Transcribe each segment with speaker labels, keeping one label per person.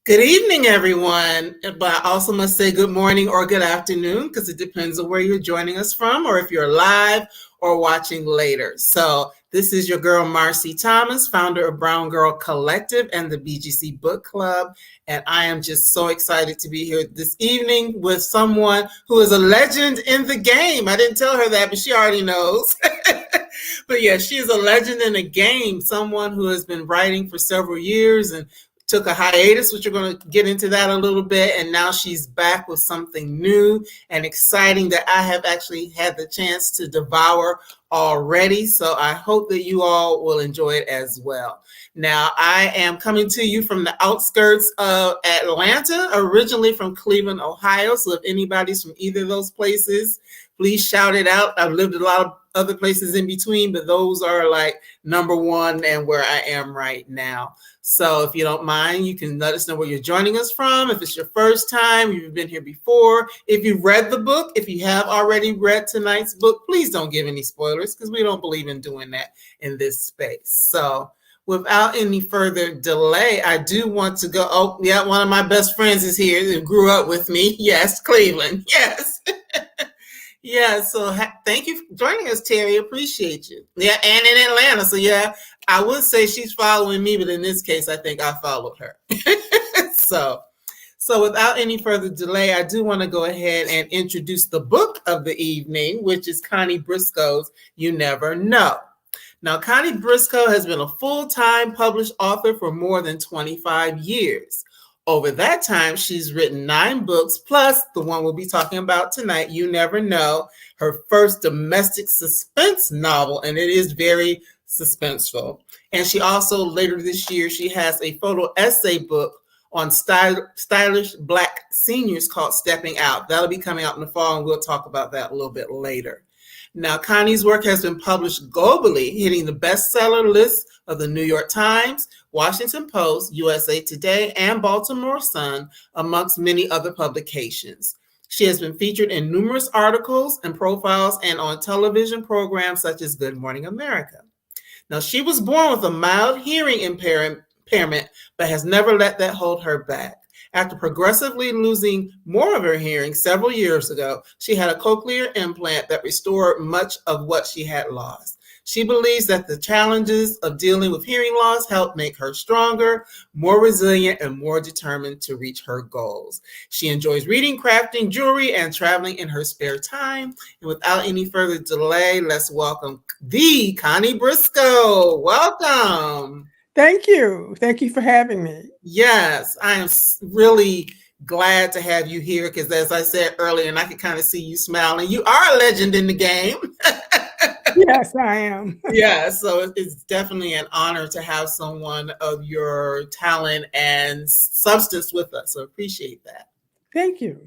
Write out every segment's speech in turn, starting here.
Speaker 1: Good evening, everyone. But I also must say good morning or good afternoon because it depends on where you're joining us from or if you're live or watching later. So this is your girl, Marcy Thomas, founder of Brown Girl Collective and the BGC Book Club. And I am just so excited to be here this evening with someone who is a legend in the game. I didn't tell her that, but she already knows. But yeah, she is a legend in the game, someone who has been writing for several years and took a hiatus, which we're going to get into that a little bit. And now she's back with something new and exciting that I have actually had the chance to devour already. So I hope that you all will enjoy it as well. Now, I am coming to you from the outskirts of Atlanta, originally from Cleveland, Ohio. So if anybody's from either of those places, please shout it out. I've lived a lot of other places in between, but those are like number one and where I am right now. So if you don't mind, you can let us know where you're joining us from. If it's your first time, you've been here before. If you've read the book, if you have already read tonight's book, please don't give any spoilers because we don't believe in doing that in this space. So without any further delay, I do want to go. Oh, yeah, one of my best friends is here who grew up with me. Yes, Cleveland. Yes. Yeah, so thank you for joining us, Terry. Appreciate you. Yeah, and in Atlanta. So yeah, I would say she's following me, but in this case, I think I followed her. So without any further delay, I do want to go ahead and introduce the book of the evening, which is Connie Briscoe's You Never Know. Now, Connie Briscoe has been a full-time published author for more than 25 years. Over that time, she's written 9 books, plus the one we'll be talking about tonight, You Never Know, her first domestic suspense novel, and it is very suspenseful. And she also, later this year, she has a photo essay book on stylish Black seniors called Stepping Out. That'll be coming out in the fall, and we'll talk about that a little bit later. Now, Connie's work has been published globally, hitting the bestseller list of the New York Times, Washington Post, USA Today, and Baltimore Sun, amongst many other publications. She has been featured in numerous articles and profiles and on television programs such as Good Morning America. Now, she was born with a mild hearing impairment, but has never let that hold her back. After progressively losing more of her hearing several years ago, she had a cochlear implant that restored much of what she had lost. She believes that the challenges of dealing with hearing loss help make her stronger, more resilient, and more determined to reach her goals. She enjoys reading, crafting, jewelry, and traveling in her spare time. And without any further delay, let's welcome the Connie Briscoe. Welcome.
Speaker 2: Thank you. Thank you for having me.
Speaker 1: Yes, I am really glad to have you here because, as I said earlier, and I can kind of see you smiling, you are a legend in the game.
Speaker 2: Yes, I am.
Speaker 1: Yeah, so it's definitely an honor to have someone of your talent and substance with us. So appreciate that.
Speaker 2: Thank you.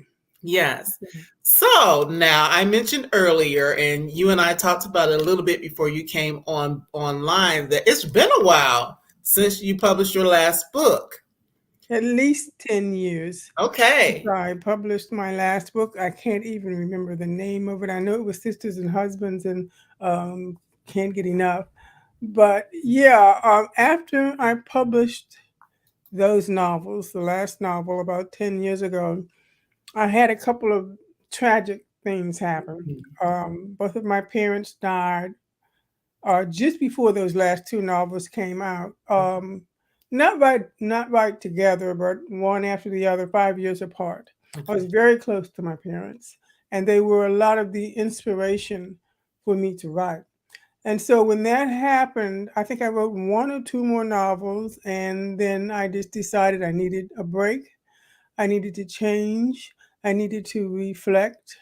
Speaker 1: Yes. So now I mentioned earlier, and you and I talked about it a little bit before you came online, that it's been a while since you published your last book.
Speaker 2: At least 10 years.
Speaker 1: Okay.
Speaker 2: I published my last book. I can't even remember the name of it. I know it was Sisters and Husbands and Can't Get Enough. But yeah, after I published those novels, the last novel about 10 years ago, I had a couple of tragic things happen. Both of my parents died just before those last 2 novels came out. Not right together, but one after the other, 5 years apart. I was very close to my parents, and they were a lot of the inspiration for me to write. And so when that happened, I think I wrote 1 or 2 more novels, and then I just decided I needed a break. I needed to change. I needed to reflect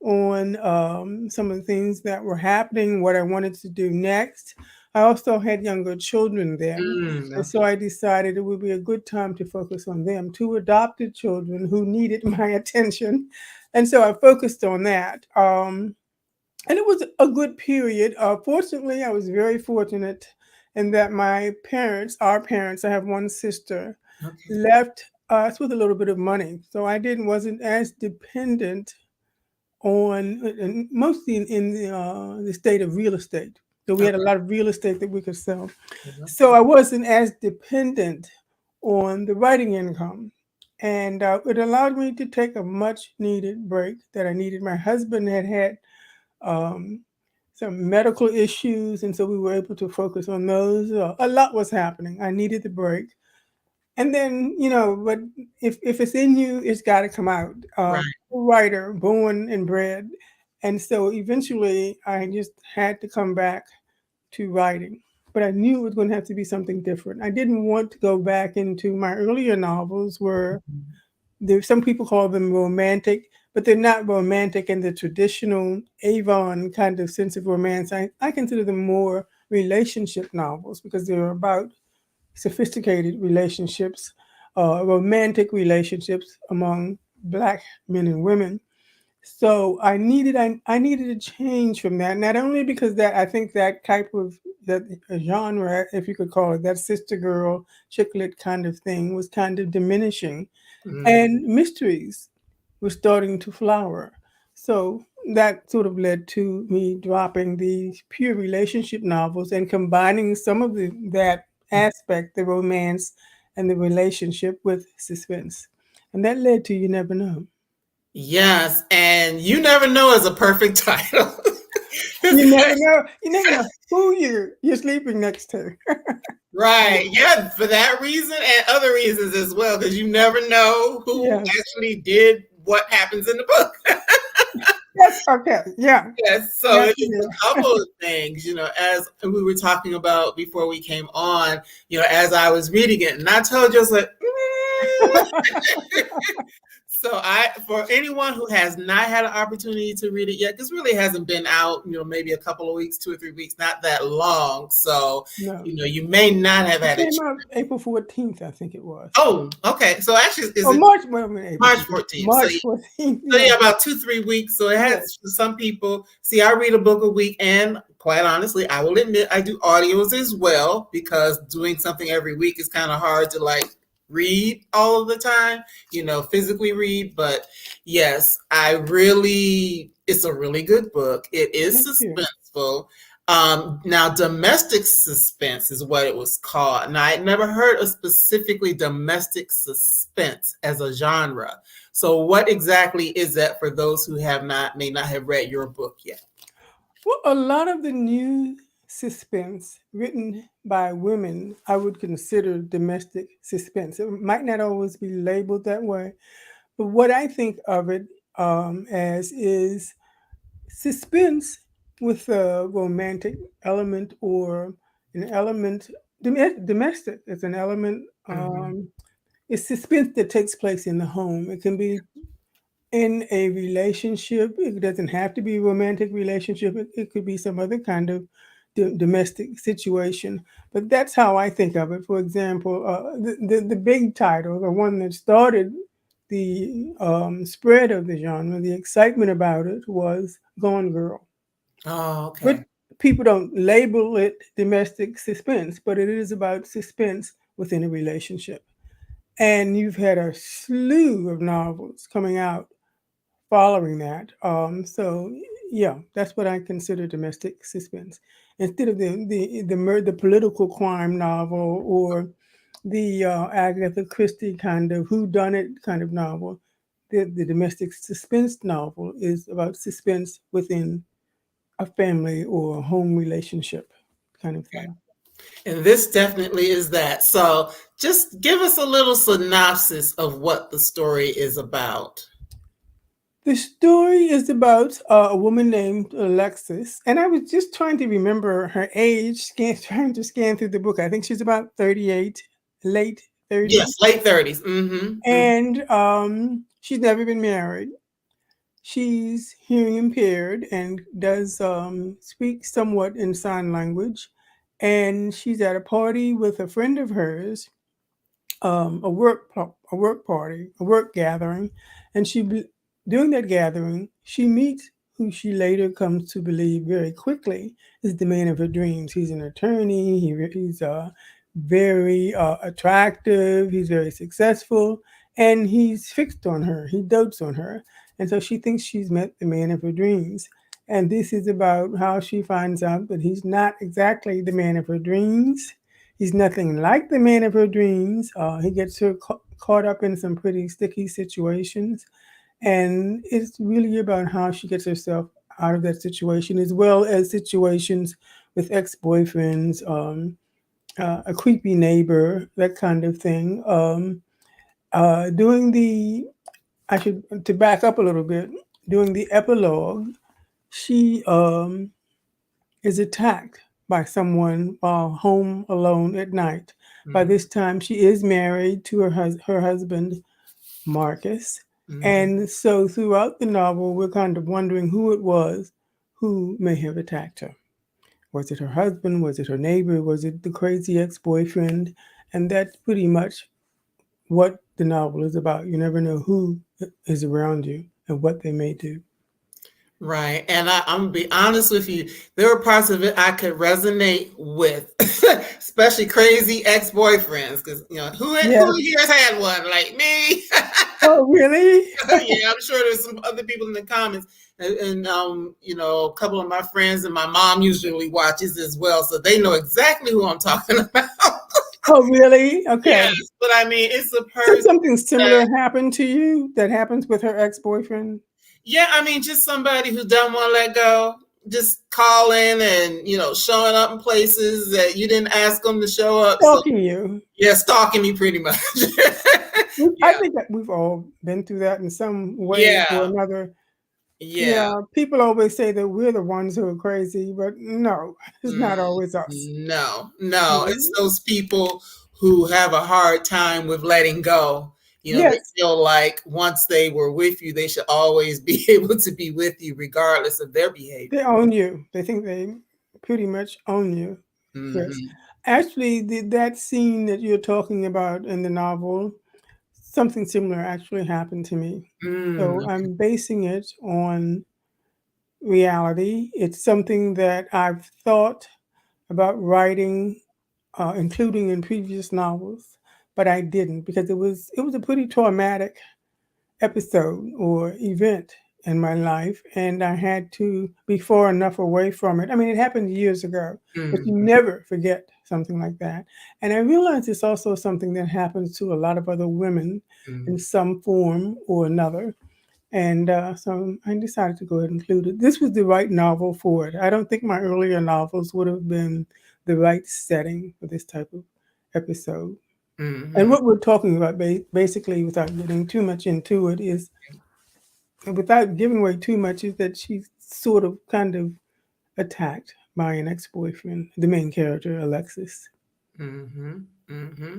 Speaker 2: on some of the things that were happening, what I wanted to do next. I also had younger children then, and so I decided it would be a good time to focus on them, 2 adopted children who needed my attention. And so I focused on that. And it was a good period. Fortunately, I was very fortunate in that my parents, our parents, I have one sister, left us with a little bit of money. So I wasn't as dependent on, and mostly in the state of real estate. So we had a lot of real estate that we could sell. So I wasn't as dependent on the writing income. and it allowed me to take a much needed break that I needed. My husband had um, some medical issues, and so we were able to focus on those. A lot was happening. I needed the break, and then but if it's in you, it's got to come out.
Speaker 1: Right.
Speaker 2: Writer, born and bred, and so eventually I just had to come back to writing. But I knew it was going to have to be something different. I didn't want to go back into my earlier novels where there some people call them romantic, but they're not romantic in the traditional Avon kind of sense of romance. I consider them more relationship novels because they're about sophisticated relationships, romantic relationships among black men and women. So I needed a change from that. Not only because that I think that type of that genre, if you could call it that sister girl chick lit kind of thing, was kind of diminishing,
Speaker 1: Mhm.
Speaker 2: and mysteries were starting to flower. So that sort of led to me dropping these pure relationship novels and combining some of that aspect, the romance and the relationship, with suspense. And that led to You Never Know.
Speaker 1: Yes, and You Never Know is a perfect title.
Speaker 2: You never know. You never know who you're sleeping next to.
Speaker 1: Right. Yeah, for that reason and other reasons as well, because you never know who
Speaker 2: Yes.
Speaker 1: actually did what happens in the book.
Speaker 2: Yes. Okay. Yeah.
Speaker 1: Yes, so
Speaker 2: Yes.
Speaker 1: it's
Speaker 2: Yeah.
Speaker 1: a couple of things, as we were talking about before we came on, as I was reading it, and I told you, I was like, So for anyone who has not had an opportunity to read it yet, this really hasn't been out, maybe a couple of weeks, 2 or 3 weeks, not that long. So,
Speaker 2: No.
Speaker 1: you may not have
Speaker 2: It
Speaker 1: had a
Speaker 2: came
Speaker 1: chance.
Speaker 2: out April 14th, I think it was.
Speaker 1: Oh, okay. So actually, is
Speaker 2: Or
Speaker 1: it
Speaker 2: March, well, I mean, April
Speaker 1: March
Speaker 2: 14th.
Speaker 1: 14th? So
Speaker 2: March 14th.
Speaker 1: So
Speaker 2: Yeah.
Speaker 1: yeah, about 2, 3 weeks. So it
Speaker 2: Yes.
Speaker 1: has for some people. See, I read a book a week, and quite honestly, I will admit I do audios as well because doing something every week is kind of hard to like read all of the time. Physically read. But yes, it's a really good book. It is
Speaker 2: Thank you.
Speaker 1: suspenseful. Now, domestic suspense is what it was called, and I had never heard of specifically domestic suspense as a genre. So, what exactly is that for those who may not have read your book yet?
Speaker 2: Well, a lot of the new suspense written by women, I would consider domestic suspense. It might not always be labeled that way, but what I think of it as is suspense with a romantic element or an element domestic. It's an element.
Speaker 1: Mhm.
Speaker 2: It's suspense that takes place in the home. It can be in a relationship. It doesn't have to be a romantic relationship. It could be some other kind of domestic situation. But that's how I think of it. For example, the big title, the one that started the spread of the genre, the excitement about it was Gone Girl.
Speaker 1: Oh,
Speaker 2: But
Speaker 1: okay.
Speaker 2: people don't label it domestic suspense, but it is about suspense within a relationship. And you've had a slew of novels coming out following that. So yeah, that's what I consider domestic suspense. Instead of the political crime novel or the Agatha Christie kind of who done it kind of novel, the domestic suspense novel is about suspense within a family or a home relationship kind of thing.
Speaker 1: And this definitely is that. So, just give us a little synopsis of what the story is about.
Speaker 2: The story is about a woman named Alexis, and I was just trying to remember her age, trying to scan through the book. I think she's about 38, late 30s,
Speaker 1: Yes, late 30s. Mm-hmm.
Speaker 2: and she's never been married. She's hearing impaired and does speak somewhat in sign language, and she's at a party with a friend of hers, a work party, a work gathering, and during that gathering she meets who she later comes to believe very quickly is the man of her dreams. He's an attorney. He's very attractive. He's very successful, and he's fixed on her. He dotes on her, and so she thinks she's met the man of her dreams. And this is about how she finds out that he's not exactly the man of her dreams. He's nothing like the man of her dreams. He gets her caught up in some pretty sticky situations. And it's really about how she gets herself out of that situation, as well as situations with ex boyfriends, a creepy neighbor, that kind of thing. Doing the, I should, to back up a little bit, during the epilogue, she is attacked by someone while home alone at night. By
Speaker 1: Mm-hmm.
Speaker 2: this time, she is married to her husband, Marcus.
Speaker 1: Mm-hmm.
Speaker 2: And so throughout the novel, we're kind of wondering who it was who may have attacked her. Was it her husband? Was it her neighbor? Was it the crazy ex boyfriend? And that's pretty much what the novel is about. You never know who is around you and what they may do.
Speaker 1: Right. And I'm gonna be honest with you, there were parts of it I could resonate with, especially crazy ex-boyfriends. Because who
Speaker 2: Yes.
Speaker 1: here has had one like me?
Speaker 2: Oh, really?
Speaker 1: Yeah, I'm sure there's some other people in the comments. And a couple of my friends and my mom usually watches as well, so they know exactly who I'm talking about.
Speaker 2: Oh, really? Okay.
Speaker 1: Yes, but I mean, it's a
Speaker 2: So
Speaker 1: person
Speaker 2: something
Speaker 1: that,
Speaker 2: similar happened to you that happens with her ex boyfriend?
Speaker 1: yeah, I mean, just somebody who doesn't want to let go, just calling and showing up in places that you didn't ask them to show up. So
Speaker 2: Stalking you.
Speaker 1: yeah, stalking me pretty much.
Speaker 2: I
Speaker 1: Yeah,
Speaker 2: think that we've all been through that in some way or
Speaker 1: yeah,
Speaker 2: another.
Speaker 1: yeah.
Speaker 2: Yeah, people always say that we're the ones who are crazy, but no, it's
Speaker 1: Mm,
Speaker 2: not always us.
Speaker 1: no, no, it's
Speaker 2: Mhm.
Speaker 1: those people who have a hard time with letting go. They
Speaker 2: Yes,
Speaker 1: feel like once they were with you, they should always be able to be with you, regardless of their behavior.
Speaker 2: they own you. They think they pretty much own you. Yes.
Speaker 1: Hmm.
Speaker 2: Actually, that scene that you're talking about in the novel, something similar actually happened to me. So
Speaker 1: Mm,
Speaker 2: I'm basing it on reality. It's something that I've thought about writing, including in previous novels, but I didn't because it was a pretty traumatic episode or event in my life, and I had to be far enough away from it. I mean, it happened years ago, but you
Speaker 1: mm,
Speaker 2: never forget something like that. And I realized it's also something that happens to a lot of other women in
Speaker 1: mm,
Speaker 2: some form or another. And so I decided to go ahead and include it. This was the right novel for it. I don't think my earlier novels would have been the right setting for this type of episode. And
Speaker 1: mhm.
Speaker 2: what we're talking about, basically, without getting too much into it, is without giving away too much, is that she's sort of kind of attacked by an ex boyfriend, the main character, Alexis.
Speaker 1: Mm-hmm. Mm-hmm.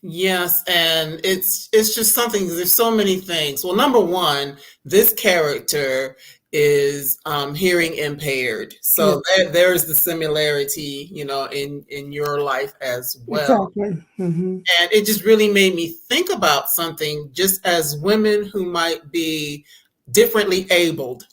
Speaker 1: Yes, and it's just something. There's so many things. Well, number one, this character is hearing impaired,
Speaker 2: Yes,
Speaker 1: so there's the similarity, in your life as well.
Speaker 2: exactly. Hmm.
Speaker 1: And it just really made me think about something. Just as women who might be differently abled,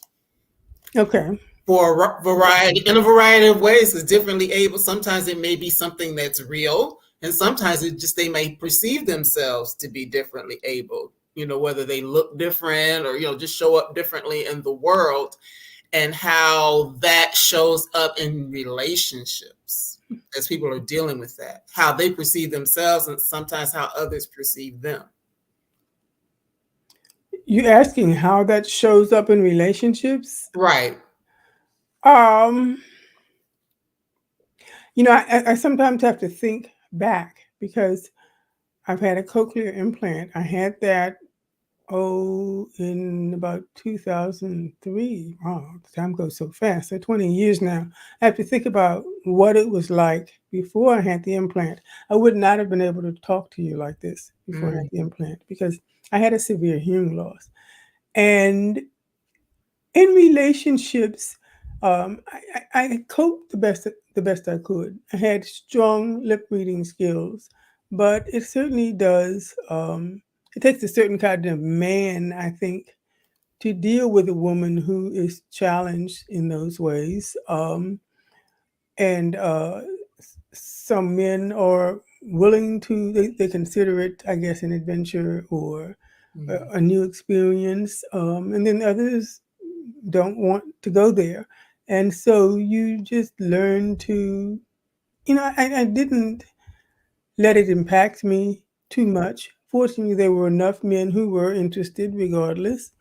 Speaker 2: Okay.
Speaker 1: for a variety of ways, is differently able. Sometimes it may be something that's real, and sometimes it just they may perceive themselves to be differently able, whether they look different or just show up differently in the world, and how that shows up in relationships as people are dealing with that, how they perceive themselves, and sometimes how others perceive them.
Speaker 2: You asking how that shows up in relationships?
Speaker 1: Right.
Speaker 2: Um, I sometimes have to think back because I've had a cochlear implant. I had that, in about 2003. Wow, time goes so fast. So 20 years now. I have to think about what it was like before I had the implant. I would not have been able to talk to you like this before I had
Speaker 1: Mm,
Speaker 2: the implant because I had a severe hearing loss. And in relationships, I coped the best I could. I had strong lip reading skills, but it certainly does. It takes a certain kind of man, I think, to deal with a woman who is challenged in those ways. And some men are willing to, they consider it, I guess, an adventure or
Speaker 1: mm,
Speaker 2: a new experience. And then others don't want to go there. And so you just learn to, I didn't let it impact me too much fortunately, there were enough men who were interested regardless.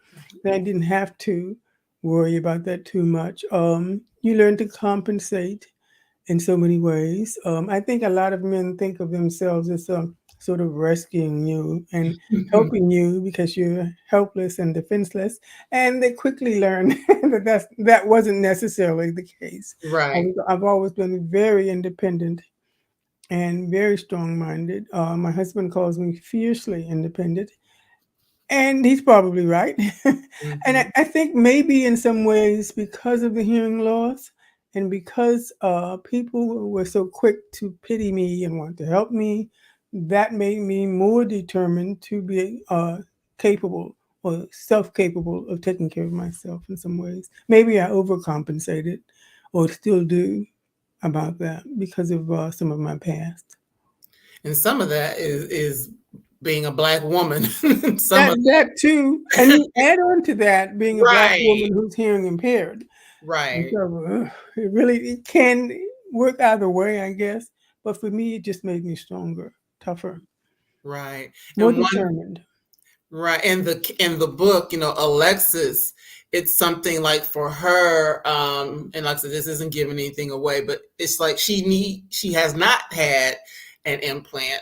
Speaker 2: And I didn't have to worry about that too much. You learn to compensate in so many ways. I think a lot of men think of themselves as sort of rescuing you and helping you because you're helpless and defenseless, and they quickly learn that wasn't necessarily the case.
Speaker 1: Right.
Speaker 2: I've always been very independent and very strong-minded. My husband calls me fiercely independent, and he's probably right. And
Speaker 1: Mhm.
Speaker 2: I think maybe in some ways, because of the hearing loss and because people were so quick to pity me and want to help me, that made me more determined to be capable or self-capable of taking care of myself in some ways. Maybe I overcompensated or still do about that because of some of my past.
Speaker 1: And some of that is being a black woman. Some of
Speaker 2: That too, and you add on to that being a black
Speaker 1: right,
Speaker 2: woman who's hearing impaired. And
Speaker 1: right,
Speaker 2: so, it really it can work either way, I guess. But for me, it just made me stronger, tougher,
Speaker 1: right.
Speaker 2: more
Speaker 1: And one
Speaker 2: determined.
Speaker 1: right in the book, Alexis, it's something like for her, and like I said, this isn't giving anything away, but it's like she has not had an implant,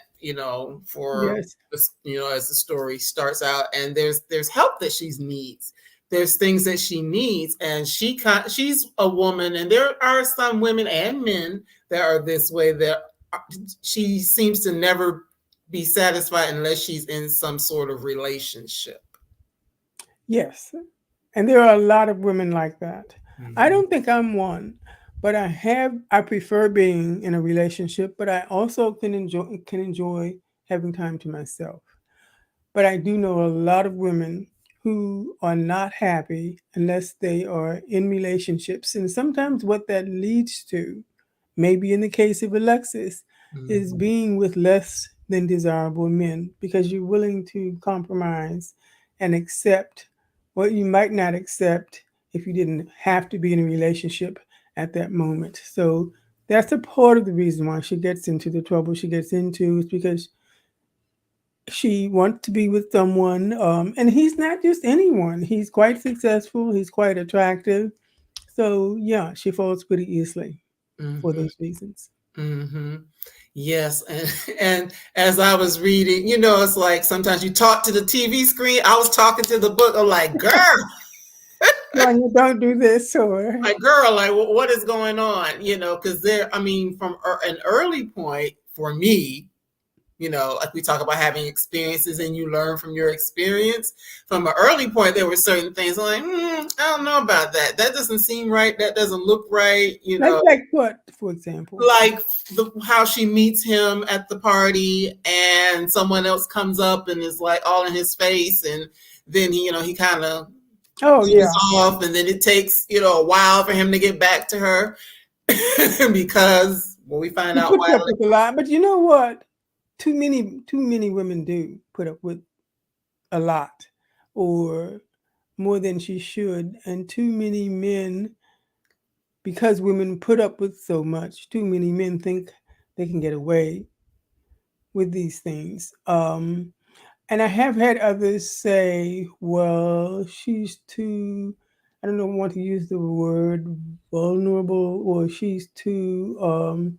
Speaker 1: for
Speaker 2: Yes,
Speaker 1: as the story starts out, and there's help that she needs. There's things that she needs, and she's a woman, and there are some women and men that are this way. That she seems to never be satisfied unless she's in some sort of relationship.
Speaker 2: yes. And there are a lot of women like that. I
Speaker 1: Mhm.
Speaker 2: don't think I'm one, but I prefer being in a relationship, but I also can enjoy having time to myself. But I do know a lot of women who are not happy unless they are in relationships. And sometimes what that leads to, maybe in the case of Alexis, is
Speaker 1: Mhm.
Speaker 2: being with less than desirable men because you're willing to compromise and accept what you might not accept if you didn't have to be in a relationship at that moment. So that's a part of the reason why she gets into the trouble she gets into, is because she wants to be with someone, and he's not just anyone. He's quite successful. He's quite attractive. So yeah, she falls pretty easily for
Speaker 1: Mhm.
Speaker 2: those reasons.
Speaker 1: Mhm. Yes, and as I was reading, it's like sometimes you talk to the TV screen. I was talking to the book. I'm
Speaker 2: Sonia, don't do this, or
Speaker 1: like, what is going on? Because I mean, from an early point for me, like we talk about having experiences and you learn from your experience. From an early point, there were certain things I'm like, I don't know about that. That doesn't seem right. That doesn't look right.
Speaker 2: like what, for example?
Speaker 1: Like how she meets him at the party, and someone else comes up and is like all in his face, and then he kind of
Speaker 2: Oh
Speaker 1: ease
Speaker 2: yeah,
Speaker 1: off, and then it takes a while for him to get back to her because when we find
Speaker 2: he
Speaker 1: out
Speaker 2: puts
Speaker 1: why.
Speaker 2: up with a lot, but you know what? Too many women do put up with a lot, or more than she should, and too many men, because women put up with so much, too many men think they can get away with these things. And I have had others say, well, she's too, I don't know, want to use the word vulnerable, or she's too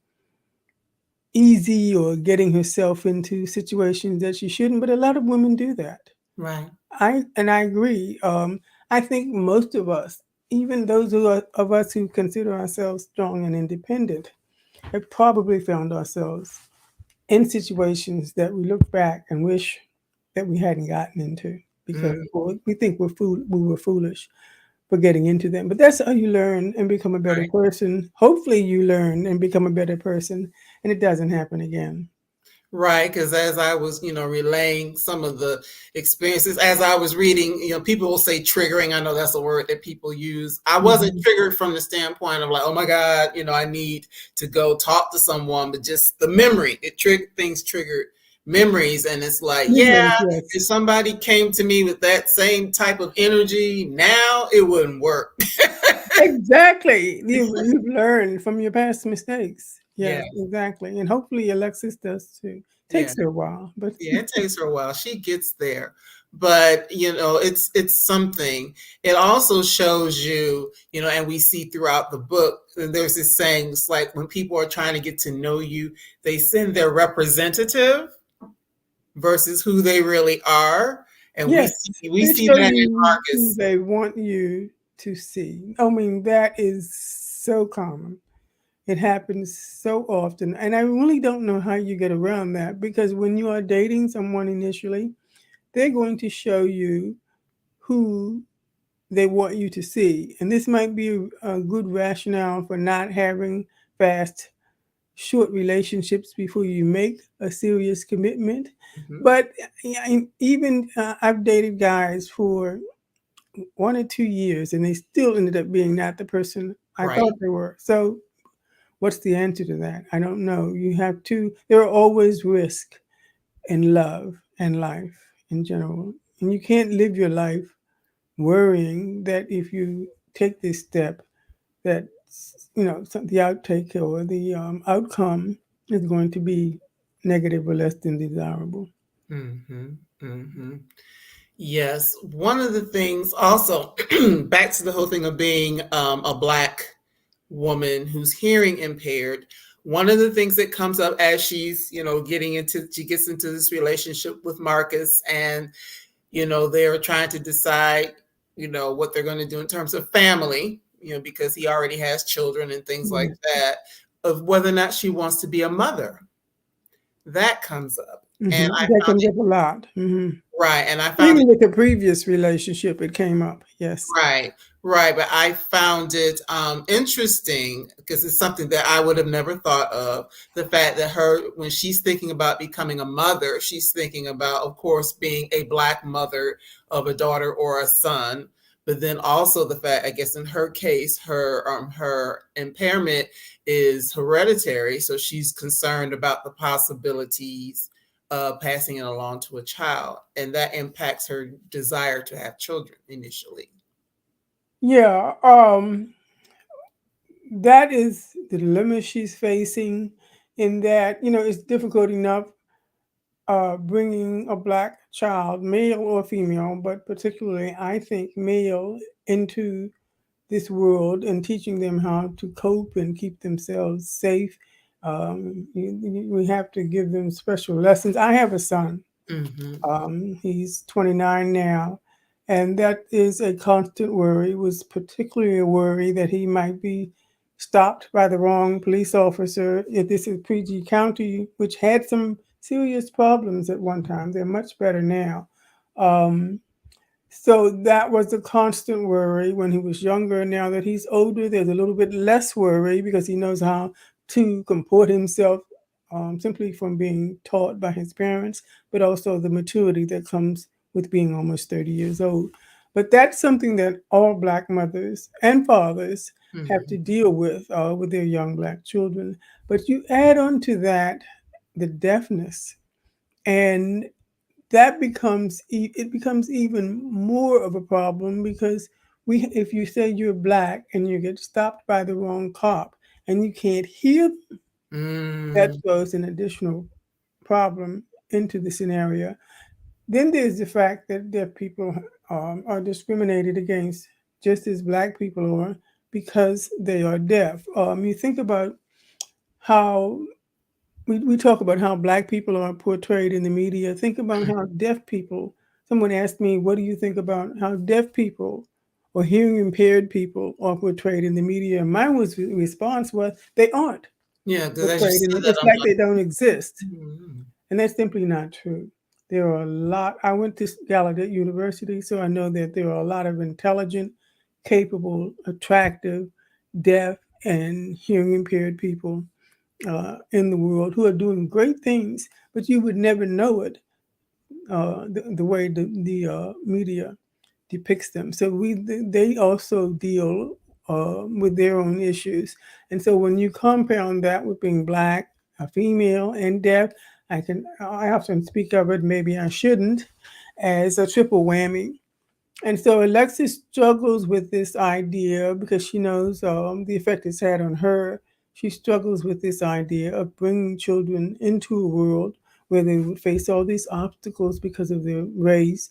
Speaker 2: easy, or getting herself into situations that she shouldn't. But a lot of women do that.
Speaker 1: Right.
Speaker 2: I agree. I think most of us, even those of us who consider ourselves strong and independent, have probably found ourselves in situations that we look back and wish that we hadn't gotten into, because
Speaker 1: Mm,
Speaker 2: we think we were foolish for getting into them. But that's how you learn and become a better
Speaker 1: right.
Speaker 2: person. Hopefully, you learn and become a better person, and it doesn't happen again.
Speaker 1: Right, because as I was, relaying some of the experiences, as I was reading, people will say triggering. I know that's a word that people use. I wasn't
Speaker 2: Mhm.
Speaker 1: triggered from the standpoint of like, oh my God, I need to go talk to someone, but just the memory, things triggered memories. And it's like, yeah,
Speaker 2: Memories, yes.
Speaker 1: if somebody came to me with that same type of energy now, it wouldn't work.
Speaker 2: Exactly. You've learned from your past mistakes.
Speaker 1: Yeah.
Speaker 2: Yes, exactly. And hopefully Alexis does too.
Speaker 1: Yeah.
Speaker 2: Takes her a while, but
Speaker 1: Yeah, it takes her a while. She gets there. But it's something. It also shows you, and we see throughout the book, and there's this saying, it's like when people are trying to get to know you, they send their representative versus who they really are. And we
Speaker 2: yes,
Speaker 1: see we
Speaker 2: they
Speaker 1: see
Speaker 2: show
Speaker 1: that in
Speaker 2: you who
Speaker 1: Marcus.
Speaker 2: they want you to see. I mean, that is so common. It happens so often. And I really don't know how you get around that because when you are dating someone initially, they're going to show you who they want you to see. And this might be a good rationale for not having fast, short relationships before you make a serious commitment.
Speaker 1: Mhm.
Speaker 2: But even I've dated guys for 1 or 2 years and they still ended up being not the person I
Speaker 1: Right.
Speaker 2: thought they were. So what's the answer to that? I don't know. You have to, there are always risks in love and life in general. And you can't live your life worrying that if you take this step, that the outtake or the outcome is going to be negative or less than desirable.
Speaker 1: Mhm. Mhm. Yes, one of the things also back to the whole thing of being a black woman who's hearing impaired. One of the things that comes up as she gets into this relationship with Marcus, and they're trying to decide what they're going to do in terms of family, because he already has children and things like
Speaker 2: Yes.
Speaker 1: that, of whether or not she wants to be a mother. That comes up, and I
Speaker 2: That
Speaker 1: found
Speaker 2: comes
Speaker 1: it
Speaker 2: up a lot.
Speaker 1: right, and I found
Speaker 2: Even with the previous relationship, it came up. Yes.
Speaker 1: Right, right. But I found it interesting because it's something that I would have never thought of. The fact that when she's thinking about becoming a mother, she's thinking about, of course, being a black mother of a daughter or a son. But then also the fact, I guess, in her case, her impairment is hereditary, so she's concerned about the possibilities passing it along to a child, and that impacts her desire to have children initially.
Speaker 2: Yeah. That is the dilemma she's facing. In that it's difficult enough bringing a black child, male or female, but particularly I think male, into this world and teaching them how to cope and keep themselves safe. We have to give them special lessons. I have a son.
Speaker 1: Mm-hmm.
Speaker 2: He's 29 now, and that is a constant worry. It was particularly a worry that he might be stopped by the wrong police officer. If this is PG County, which had some serious problems at one time, they're much better now. Um, so that was a constant worry when he was younger. Now that he's older, there's a little bit less worry because he knows how to comport himself simply from being taught by his parents, but also the maturity that comes with being almost 30 years old. But that's something that all Black mothers and fathers have
Speaker 1: Mm-hmm.
Speaker 2: to deal with their young Black children. But you add on to that the deafness, and it becomes even more of a problem because we if you say you're black and you get stopped by the wrong cop and you can't hear, that
Speaker 1: Mm.
Speaker 2: throws an additional problem into the scenario. Then there's the fact that deaf people are discriminated against just as black people are because they are deaf. You think about how we talk about how black people are portrayed in the media. Think about how deaf people, someone asked me, what do you think about how deaf people or hearing impaired people are portrayed in the media? My response was, they aren't
Speaker 1: Yeah, because as you
Speaker 2: portrayed in
Speaker 1: said
Speaker 2: it.
Speaker 1: that,
Speaker 2: It's
Speaker 1: I'm
Speaker 2: like they don't exist.
Speaker 1: like, mm.
Speaker 2: And that's simply not true. There are a lot, I went to Gallaudet University, so I know that there are a lot of intelligent, capable, attractive, deaf, and hearing impaired people in the world who are doing great things, but you would never know it the way the media depicts them. So they also deal with their own issues, and so when you compound that with being black, a female, and deaf, I often speak of it. Maybe I shouldn't, as a triple whammy. And so Alexis struggles with this idea because she knows the effect it's had on her. She struggles with this idea of bringing children into a world where they would face all these obstacles because of their race,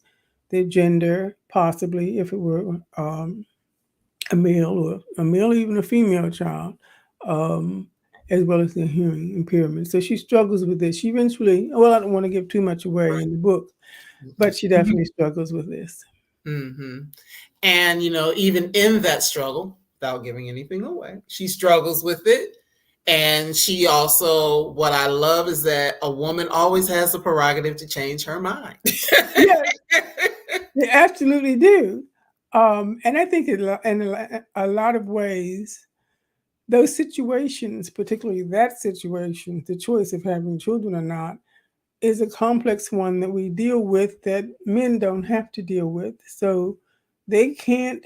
Speaker 2: their gender, possibly if it were a male or a male, even a female child, um, as well as their hearing impairment. So she struggles with this. She eventually, well, I don't want to give too much away in the book, but she definitely struggles with this.
Speaker 1: Mm-hmm. And, even in that struggle, without giving anything away, she struggles with it. And she also, what I love is that a woman always has the prerogative to change her mind.
Speaker 2: Yes, they absolutely do. And I think in a lot of ways, those situations, particularly that situation, the choice of having children or not, is a complex one that we deal with that men don't have to deal with. So they can't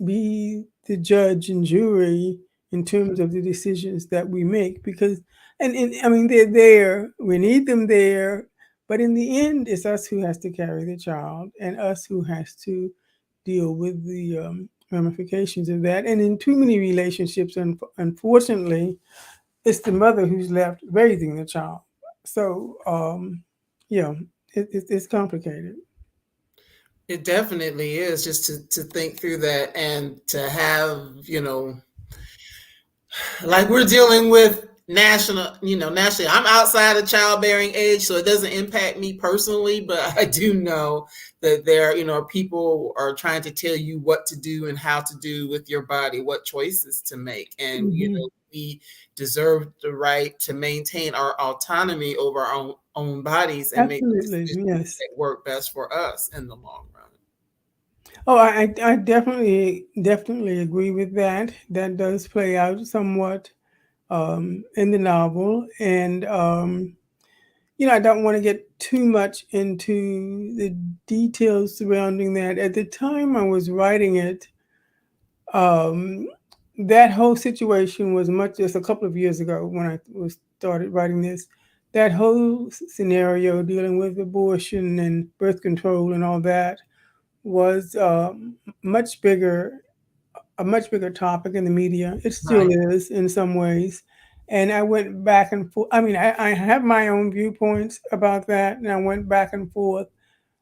Speaker 2: be the judge and jury in terms of the decisions that we make because, and I mean, they're there, we need them there, but in the end, it's us who has to carry the child and us who has to deal with the ramifications of that. And in too many relationships, unfortunately, it's the mother who's left raising the child. So, yeah, it's complicated.
Speaker 1: It definitely is, just to think through that and to have, like we're dealing with nationally. I'm outside of childbearing age, so it doesn't impact me personally, but I do know that there, people are trying to tell you what to do and how to do with your body, what choices to make. And,
Speaker 2: Hmm.
Speaker 1: we deserve the right to maintain our autonomy over our own bodies and make
Speaker 2: Absolutely,
Speaker 1: decisions
Speaker 2: yes.
Speaker 1: that work best for us in the long run.
Speaker 2: Oh, I definitely agree with that. That does play out somewhat in the novel, and I don't want to get too much into the details surrounding that. At the time I was writing it, um, that whole situation was much just a couple of years ago when I was started writing this. That whole scenario dealing with abortion and birth control and all that was much bigger, a much bigger topic in the media. It still
Speaker 1: Right.
Speaker 2: is in some ways. And I went back and forth. I mean, I have my own viewpoints about that, and I went back and forth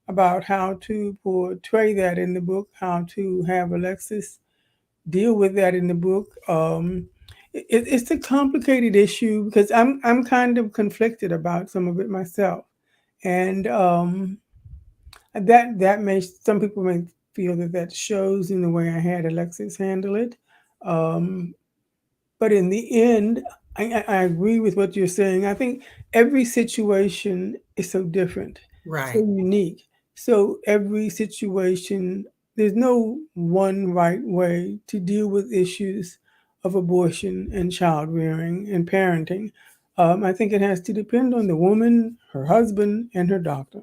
Speaker 2: about how to portray that in the book, how to have Alexis deal with that in the book. It's a complicated issue because I'm kind of conflicted about some of it myself, and that may some people may feel that that shows in the way I had Alexis handle it. Um, but in the end, I agree with what you're saying. I think every situation is so different, so
Speaker 1: Right.
Speaker 2: unique. So every situation, there's no one right way to deal with issues of abortion and child rearing and parenting. I think it has to depend on the woman, her husband, and her doctor.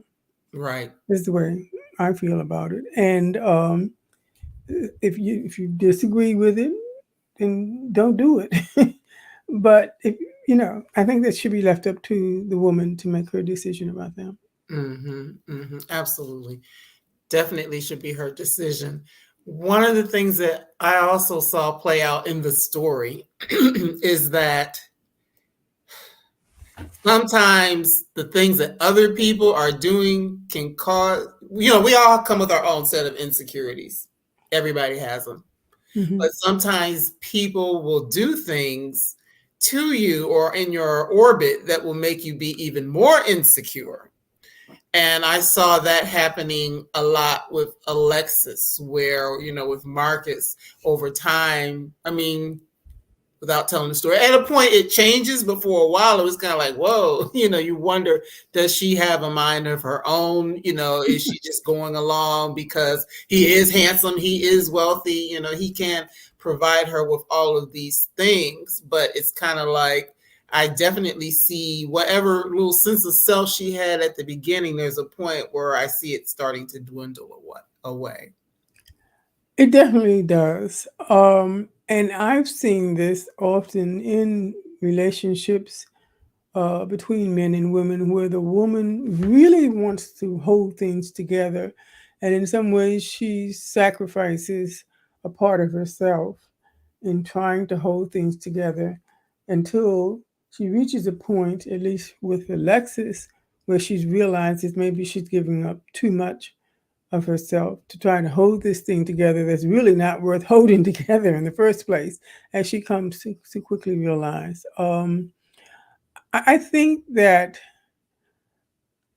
Speaker 1: Right.
Speaker 2: Is the way I feel about it. And if you disagree with it, then don't do it. But if I think that should be left up to the woman to make her decision about them.
Speaker 1: Mm-hmm, mm-hmm, absolutely. Definitely should be her decision. One of the things that I also saw play out in the story is that sometimes the things that other people are doing can cause, we all come with our own set of insecurities. Everybody has them.
Speaker 2: Hmm.
Speaker 1: But sometimes people will do things to you or in your orbit that will make you be even more insecure. And I saw that happening a lot with Alexis, where, with Marcus over time. I mean, without telling the story, at a point it changes, but for a while it was kind of like, whoa, you wonder, does she have a mind of her own? Is she just going along because he is handsome, he is wealthy, he can provide her with all of these things, but it's kind of like, I definitely see whatever little sense of self she had at the beginning, there's a point where I see it starting to dwindle away.
Speaker 2: It definitely does. And I've seen this often in relationships between men and women where the woman really wants to hold things together. And in some ways, she sacrifices a part of herself in trying to hold things together until she reaches a point, at least with Alexis, where she's realizes maybe she's giving up too much of herself to try to hold this thing together that's really not worth holding together in the first place, as she comes to quickly realize. I think that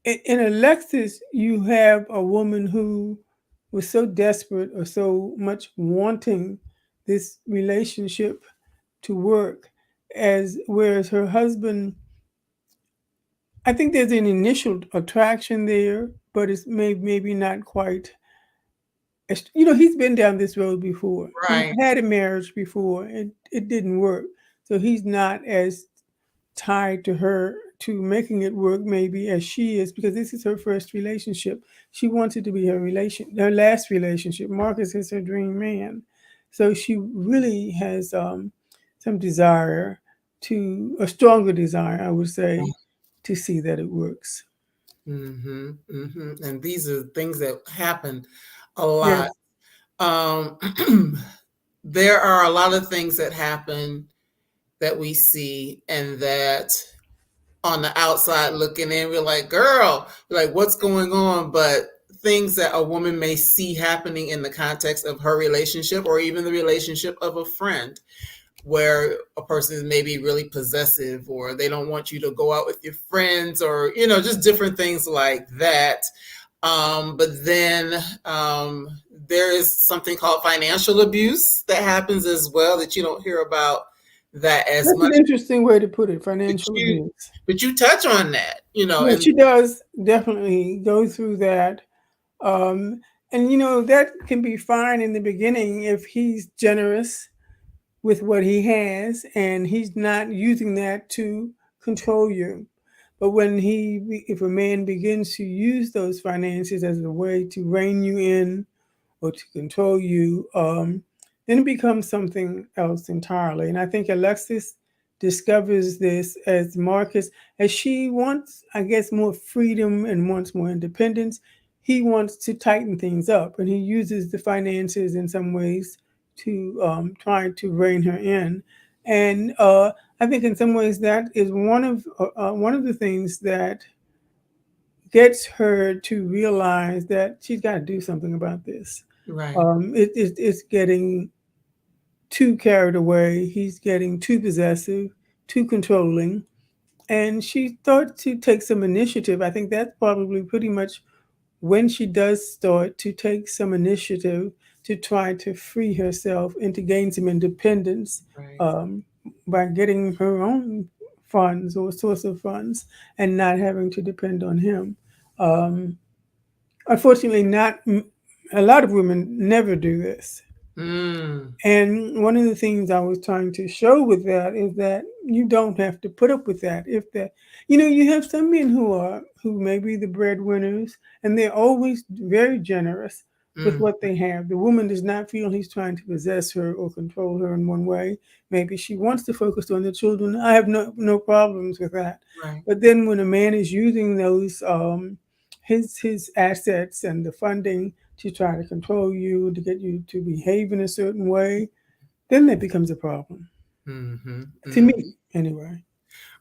Speaker 2: in Alexis, you have a woman who was so desperate or so much wanting this relationship to work, as whereas her husband, I think there's an initial attraction there, but it's maybe not quite. He's been down this road before. He
Speaker 1: Right.
Speaker 2: had a marriage before, and it didn't work. So he's not as tied to her to making it work maybe as she is, because this is her first relationship. She wants it to be her last relationship. Marcus is her dream man. So she really has some desire, to a stronger desire, I would say, to see that it works.
Speaker 1: And these are things that happen a lot.
Speaker 2: Yes.
Speaker 1: Um, there are a lot of things that happen that we see, and that on the outside looking in, we're like, girl, like, what's going on? But things that a woman may see happening in the context of her relationship, or even the relationship of a friend, where a person is maybe really possessive, or they don't want you to go out with your friends, or just different things like that. But then there is something called financial abuse that happens as well, that you don't hear about that as
Speaker 2: That's an
Speaker 1: much.
Speaker 2: interesting way to put it,
Speaker 1: But
Speaker 2: financial
Speaker 1: you,
Speaker 2: abuse.
Speaker 1: but you touch on that,
Speaker 2: Yeah,
Speaker 1: and
Speaker 2: she does definitely go through that. Um, and that can be fine in the beginning if he's generous with what he has and he's not using that to control you. But if a man begins to use those finances as a way to rein you in or to control you, then it becomes something else entirely. And I think Alexis discovers this as Marcus, as she wants, I guess, more freedom and wants more independence. He wants to tighten things up, and he uses the finances in some ways to try to rein her in. And I think in some ways that is one of the things that gets her to realize that she's got to do something about this.
Speaker 1: right,
Speaker 2: It's getting too carried away. He's getting too possessive, too controlling. And she thought to take some initiative. I think that's probably pretty much when she does start to take some initiative to try to free herself and to gain some independence,
Speaker 1: right.
Speaker 2: um, by getting her own funds or source of funds and not having to depend on him. Um, Unfortunately, not a lot of women never do this.
Speaker 1: Mm,
Speaker 2: And one of the things I was trying to show with that is that you don't have to put up with that. If that, you have some men who may be the breadwinners, and they're always very generous with
Speaker 1: mm,
Speaker 2: what they have. The woman does not feel he's trying to possess her or control her in one way. Maybe she wants to focus on the children. I have no problems with that.
Speaker 1: right.
Speaker 2: But then when a man is using those his assets and the funding to try to control you, to get you to behave in a certain way, then that becomes a problem.
Speaker 1: Mm-hmm,
Speaker 2: To
Speaker 1: mm.
Speaker 2: me, anyway.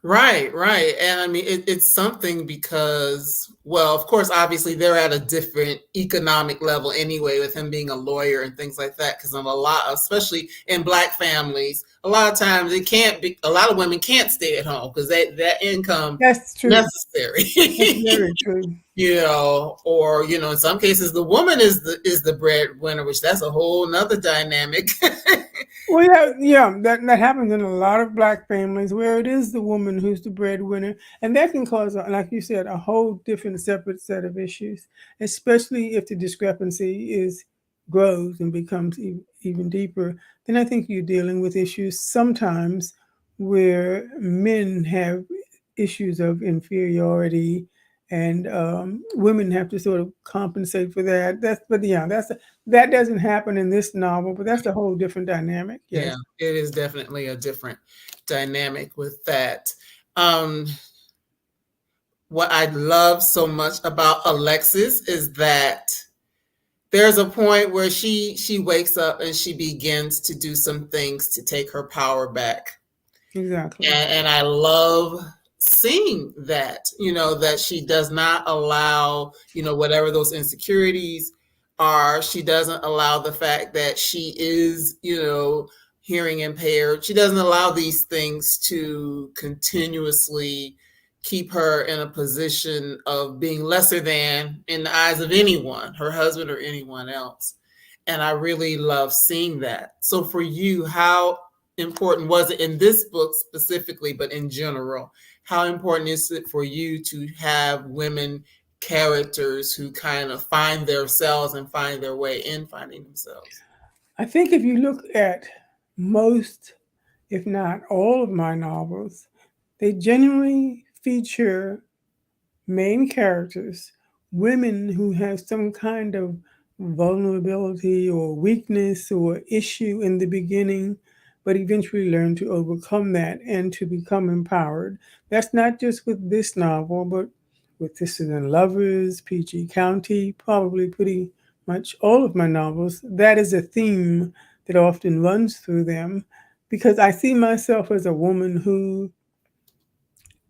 Speaker 1: Right, right. And I mean, it's something because, well, of course, obviously they're at a different economic level anyway, with him being a lawyer and things like that. Because a lot, especially in Black families, a lot of times it can't be, a lot of women can't stay at home because that income
Speaker 2: That's true.
Speaker 1: necessary.
Speaker 2: That's very true.
Speaker 1: Or in some cases the woman is the breadwinner, which that's a whole nother dynamic.
Speaker 2: Well, yeah, that happens in a lot of Black families where it is the woman who's the breadwinner, and that can cause, like you said, a whole different, separate set of issues, especially if the discrepancy is grows and becomes even deeper. Then I think you're dealing with issues sometimes where men have issues of inferiority, and women have to sort of compensate for that. That doesn't happen in this novel, but that's a whole different dynamic.
Speaker 1: Yeah,
Speaker 2: Yes,
Speaker 1: it is definitely a different dynamic with that. Um, what I love so much about Alexis is that there's a point where she wakes up and she begins to do some things to take her power back.
Speaker 2: exactly.
Speaker 1: And I love seeing that, that she does not allow, whatever those insecurities are. She doesn't allow the fact that she is, hearing impaired. She doesn't allow these things to continuously keep her in a position of being lesser than in the eyes of anyone, her husband or anyone else. And I really love seeing that. So for you, how important was it in this book specifically, but in general, how important is it for you to have women characters who kind of find themselves and find their way in finding themselves?
Speaker 2: I think if you look at most, if not all, of my novels, they generally feature main characters, women who have some kind of vulnerability or weakness or issue in the beginning, but eventually learn to overcome that and to become empowered. That's not just with this novel, but with Sisters and Lovers, PG County, probably pretty much all of my novels. That is a theme that often runs through them because I see myself as a woman who,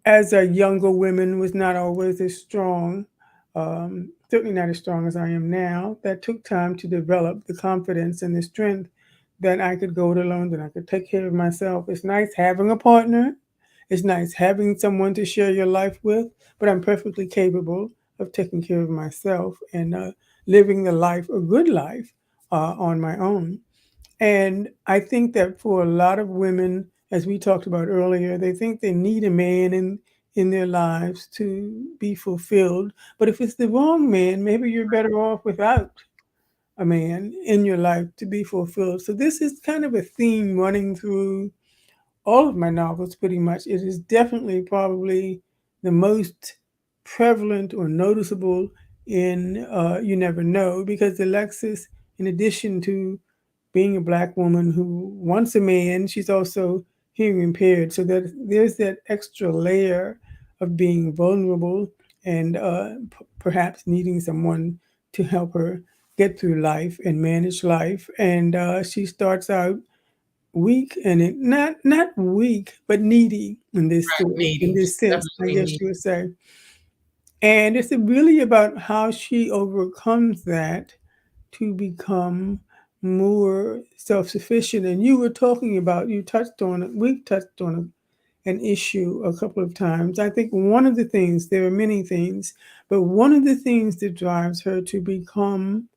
Speaker 2: as a younger woman, was not always as strong, certainly not as strong as I am now. That took time to develop the confidence and the strength that I could go it alone, that I could take care of myself. It's nice having a partner. It's nice having someone to share your life with, but I'm perfectly capable of taking care of myself and living the life, a good life, on my own. And I think that for a lot of women, as we talked about earlier, they think they need a man in their lives to be fulfilled. But if it's the wrong man, maybe you're better off without a man in your life to be fulfilled. So this is kind of a theme running through all of my novels pretty much. It is definitely probably the most prevalent or noticeable in You Never Know, because Alexis, in addition to being a black woman who wants a man, she's also hearing impaired. So that there's that extra layer of being vulnerable and perhaps needing someone to help her get through life and manage life. And she starts out weak and not weak, but needy in this
Speaker 1: Right,
Speaker 2: story, in
Speaker 1: needy,
Speaker 2: this sense, I
Speaker 1: definitely
Speaker 2: guess
Speaker 1: needy.
Speaker 2: you would say. And it's really about how she overcomes that to become more self-sufficient. And you were talking about, you touched on it, we touched on an issue a couple of times. I think one of the things, there are many things, but one of the things that drives her to become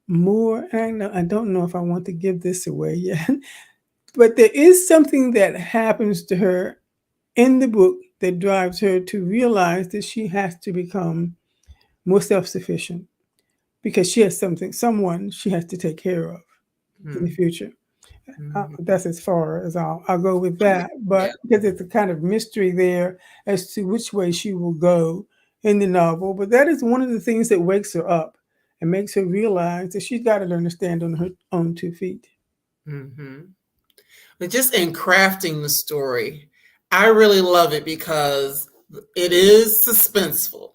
Speaker 2: more, and I don't know if I want to give this away yet, but there is something that happens to her in the book that drives her to realize that she has to become more self-sufficient because she has someone she has to take care of in the
Speaker 1: Mm,
Speaker 2: future.
Speaker 1: mhm.
Speaker 2: That's as far as I'll go with
Speaker 1: Okay.
Speaker 2: that.
Speaker 1: Yeah.
Speaker 2: But because it's a kind of mystery there as to which way she will go in the novel. But that is one of the things that wakes her up and makes her realize that she's got to learn to stand on her own 2 feet.
Speaker 1: Hmm. But just in crafting the story, I really love it because it is suspenseful.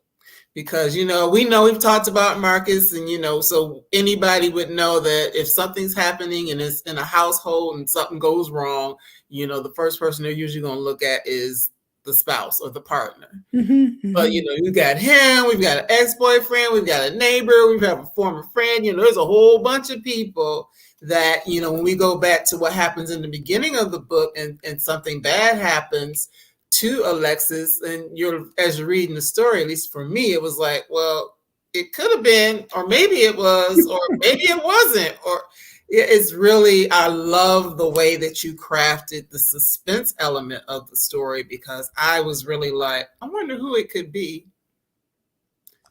Speaker 1: Because we know we've talked about Marcus, and so anybody would know that if something's happening and it's in a household and something goes wrong, the first person they're usually going to look at is the spouse or the partner.
Speaker 2: Mm-hmm,
Speaker 1: But
Speaker 2: mm-hmm.
Speaker 1: we got him, we've got an ex-boyfriend, we've got a neighbor, we've got a former friend. There's a whole bunch of people that when we go back to what happens in the beginning of the book, and something bad happens to Alexis, and as you're reading the story, at least for me, it was like, well, it could have been, or maybe it was, or maybe it wasn't, or it's really, I love the way that you crafted the suspense element of the story, because I was really like, I wonder who it could be.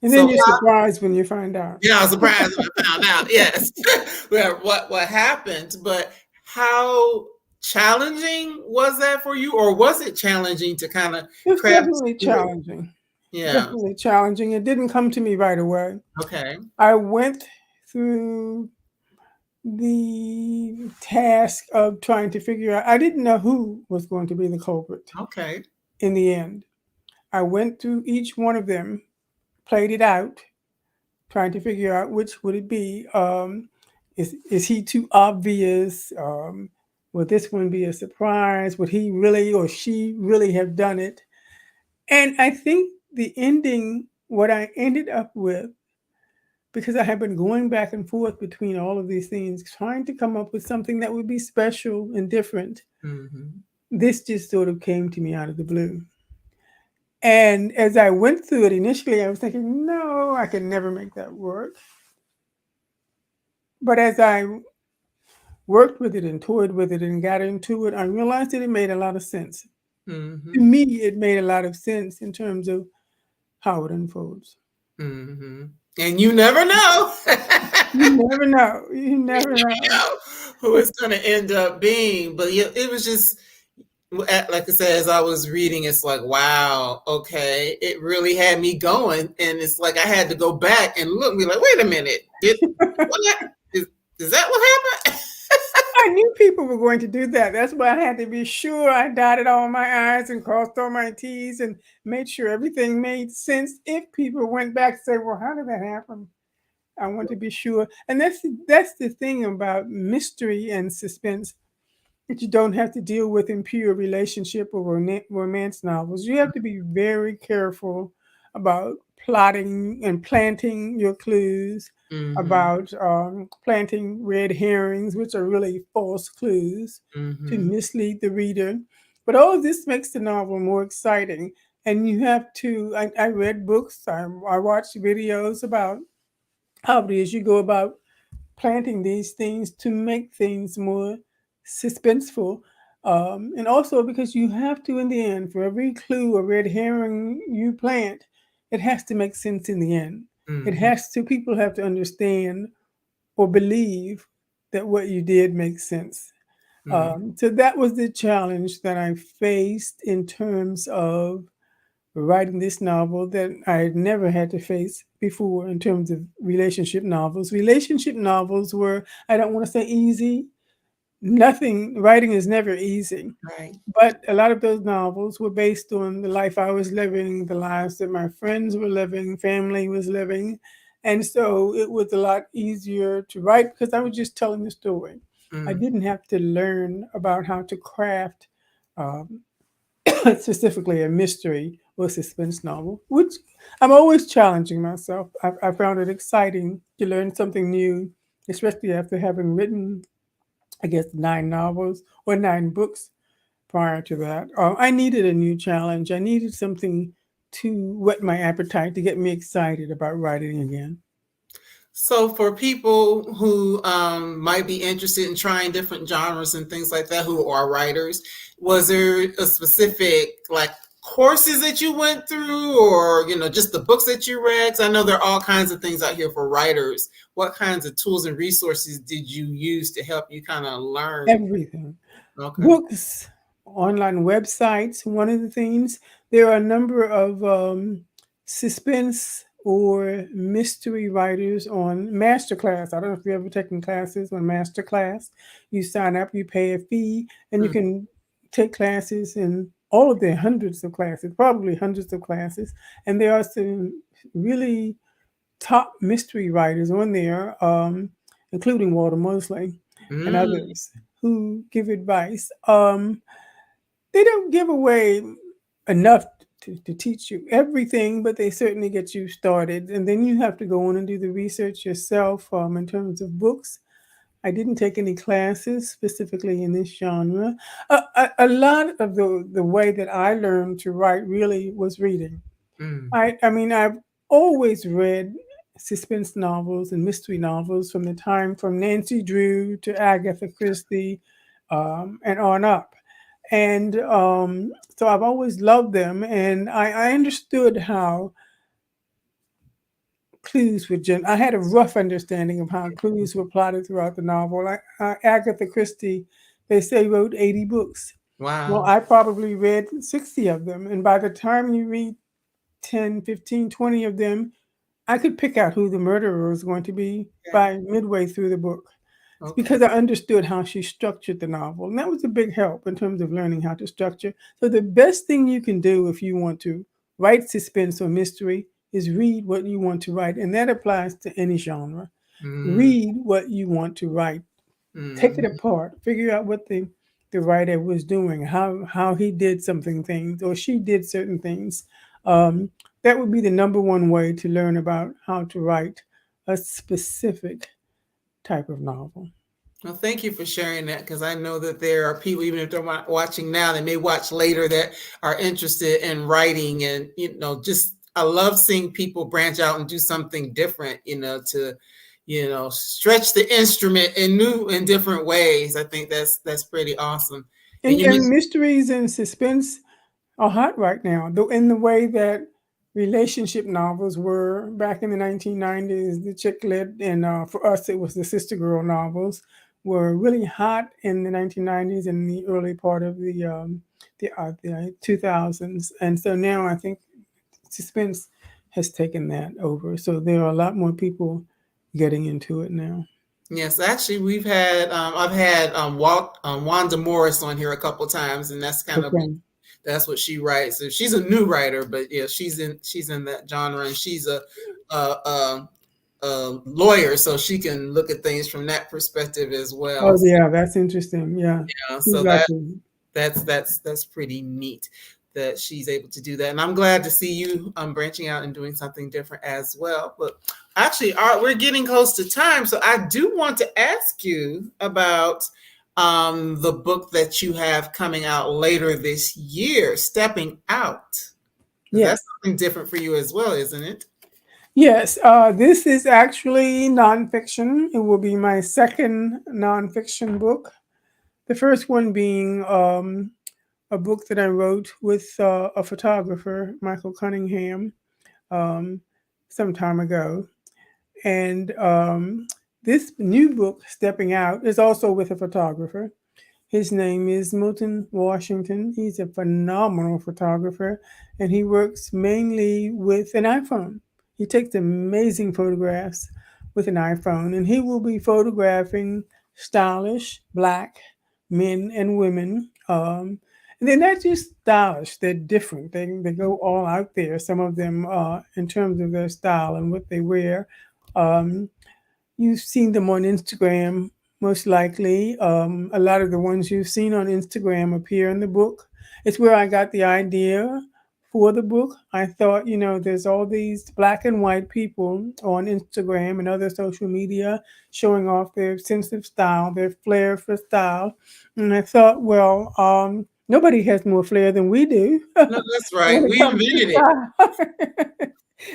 Speaker 2: And then
Speaker 1: So
Speaker 2: you're surprised when you find out.
Speaker 1: yeah, I was surprised when I found out. Yes, what happened, but how challenging was that for you, or was it challenging to kind of
Speaker 2: It's
Speaker 1: craft
Speaker 2: definitely
Speaker 1: the story?
Speaker 2: challenging.
Speaker 1: Yeah.
Speaker 2: Definitely challenging. It didn't come to me right away.
Speaker 1: Okay.
Speaker 2: I went through the task of trying to figure out, I didn't know who was going to be the culprit
Speaker 1: Okay.
Speaker 2: in the end. I went through each one of them, played it out, trying to figure out which would it be. Is he too obvious? Would this one be a surprise? Would he really or she really have done it? And I think the ending, what I ended up with, because I have been going back and forth between all of these things, trying to come up with something that would be special and different.
Speaker 1: Mm-hmm.
Speaker 2: This just sort of came to me out of the blue. And as I went through it initially, I was thinking, no, I can never make that work. But as I worked with it and toyed with it and got into it, I realized that it made a lot of sense. To
Speaker 1: Mm-hmm.
Speaker 2: me, it made a lot of sense in terms of how it unfolds.
Speaker 1: Mm-hmm. And you never know.
Speaker 2: You never know. You
Speaker 1: You
Speaker 2: never
Speaker 1: never
Speaker 2: know.
Speaker 1: know who it's going to end up being. But yeah, it was just like I said, as I was reading, it's like, wow, okay, it really had me going, and it's like I had to go back and look. Me like, wait a minute, did what? Is that what happened?
Speaker 2: I knew people were going to do that. That's why I had to be sure I dotted all my I's and crossed all my T's and made sure everything made sense. If people went back and say, well, how did that happen? I want to be sure. And that's the thing about mystery and suspense that you don't have to deal with in pure relationship or romance novels. You have to be very careful about plotting and planting your clues,
Speaker 1: Mm-hmm.
Speaker 2: about planting red herrings, which are really false clues to
Speaker 1: Mm-hmm.
Speaker 2: mislead the reader. But all of this makes the novel more exciting. And you have to, I read books, I watched videos about how it is you go about planting these things to make things more suspenseful. And also because you have to, in the end, for every clue or red herring you plant, it has to make sense in the end. It
Speaker 1: Mm-hmm.
Speaker 2: has to, people have to understand or believe that what you did makes sense.
Speaker 1: Mm-hmm.
Speaker 2: So that was the challenge that I faced in terms of writing this novel that I had never had to face before in terms of relationship novels. Relationship novels were, I don't want to say easy, nothing, writing is never easy.
Speaker 1: Right.
Speaker 2: But a lot of those novels were based on the life I was living, the lives that my friends were living, family was living. And so it was a lot easier to write because I was just telling the story. I
Speaker 1: Mm-hmm.
Speaker 2: didn't have to learn about how to craft um, specifically a mystery or suspense novel, which I'm always challenging myself. I found it exciting to learn something new, especially after having written, I guess, 9 novels or 9 books prior to that. I needed a new challenge. I needed something to whet my appetite to get me excited about writing again.
Speaker 1: So, for people who might be interested in trying different genres and things like that, who are writers, was there a specific like courses that you went through, or just the books that you read? 'Cause I know there are all kinds of things out here for writers. What kinds of tools and resources did you use to help you kind of learn?
Speaker 2: Everything.
Speaker 1: Okay.
Speaker 2: Books, online websites. One of the things, there are a number of suspense or mystery writers on Masterclass. I don't know if you've ever taken classes on Masterclass. You sign up, you pay a fee, and you
Speaker 1: Mm,
Speaker 2: can take classes in all of their hundreds of classes, probably hundreds of classes. And there are some really top mystery writers on there, including Walter Mosley and
Speaker 1: mm,
Speaker 2: others who give advice. They don't give away enough to teach you everything, but they certainly get you started. And then you have to go on and do the research yourself in terms of books. I didn't take any classes specifically in this genre. A lot of the way that I learned to write really was reading.
Speaker 1: mm,
Speaker 2: I mean, I've always read suspense novels and mystery novels from the time from Nancy Drew to Agatha Christie, and on up. And so I've always loved them, and I understood how clues were. I had a rough understanding of how clues were plotted throughout the novel. Agatha Christie, they say, wrote 80 books. Well,
Speaker 1: wow.
Speaker 2: I probably read 60 of them, and by the time you read 10, 15, 20 of them, I could pick out who the murderer was going to be
Speaker 1: Okay.
Speaker 2: by midway through the book. It's
Speaker 1: Okay.
Speaker 2: because I understood how she structured the novel. And that was a big help in terms of learning how to structure. So, the best thing you can do if you want to write suspense or mystery is read what you want to write. And that applies to any genre.
Speaker 1: Mm,
Speaker 2: Read what you want to write, take it
Speaker 1: mm,
Speaker 2: apart, figure out what the the writer was doing, how he did something things or she did certain things. Um, that would be the number one way to learn about how to write a specific type of novel.
Speaker 1: Well, thank you for sharing that because I know that there are people, even if they're watching now, they may watch later that are interested in writing. And, just I love seeing people branch out and do something different, to, stretch the instrument in new and different ways. I think that's pretty awesome. And you
Speaker 2: And
Speaker 1: mentioned,
Speaker 2: mysteries and suspense are hot right now, though in the way that relationship novels were back in the 1990s. The chick lit, and for us, it was the sister girl novels, were really hot in the 1990s and the early part of the 2000s. And so now I think suspense has taken that over. So there are a lot more people getting into it now.
Speaker 1: yes, actually, I've had Wanda Morris on here a couple times, and
Speaker 2: Okay.
Speaker 1: that's what she writes. So she's a new writer, but yeah, she's in that genre, and she's a, a, a lawyer, so she can look at things from that perspective as well.
Speaker 2: Oh, yeah, that's interesting. Yeah. She's
Speaker 1: So
Speaker 2: lucky.
Speaker 1: that's pretty neat that she's able to do that, and I'm glad to see you branching out and doing something different as well. But actually, we're getting close to time, so I do want to ask you about the book that you have coming out later this year, Stepping Out, because
Speaker 2: Yes.
Speaker 1: that's something different for you as well, isn't it?
Speaker 2: Yes, this is actually nonfiction. It will be my second nonfiction book. The first one being a book that I wrote with a photographer, Michael Cunningham, um, some time ago. And this new book, Stepping Out, is also with a photographer. His name is Milton Washington. He's a phenomenal photographer, and he works mainly with an iPhone. He takes amazing photographs with an iPhone, and he will be photographing stylish black men and women. And they're not just stylish; they're different. They go all out there. Some of them, in terms of their style and what they wear. Um, You've seen them on Instagram, most likely. A lot of the ones you've seen on Instagram appear in the book. It's where I got the idea for the book. I thought, there's all these black and white people on Instagram and other social media showing off their sense of style, their flair for style. And I thought, well, nobody has more flair than we do
Speaker 1: No, that's
Speaker 2: when
Speaker 1: right.
Speaker 2: it
Speaker 1: We
Speaker 2: comes to
Speaker 1: invented it.
Speaker 2: style.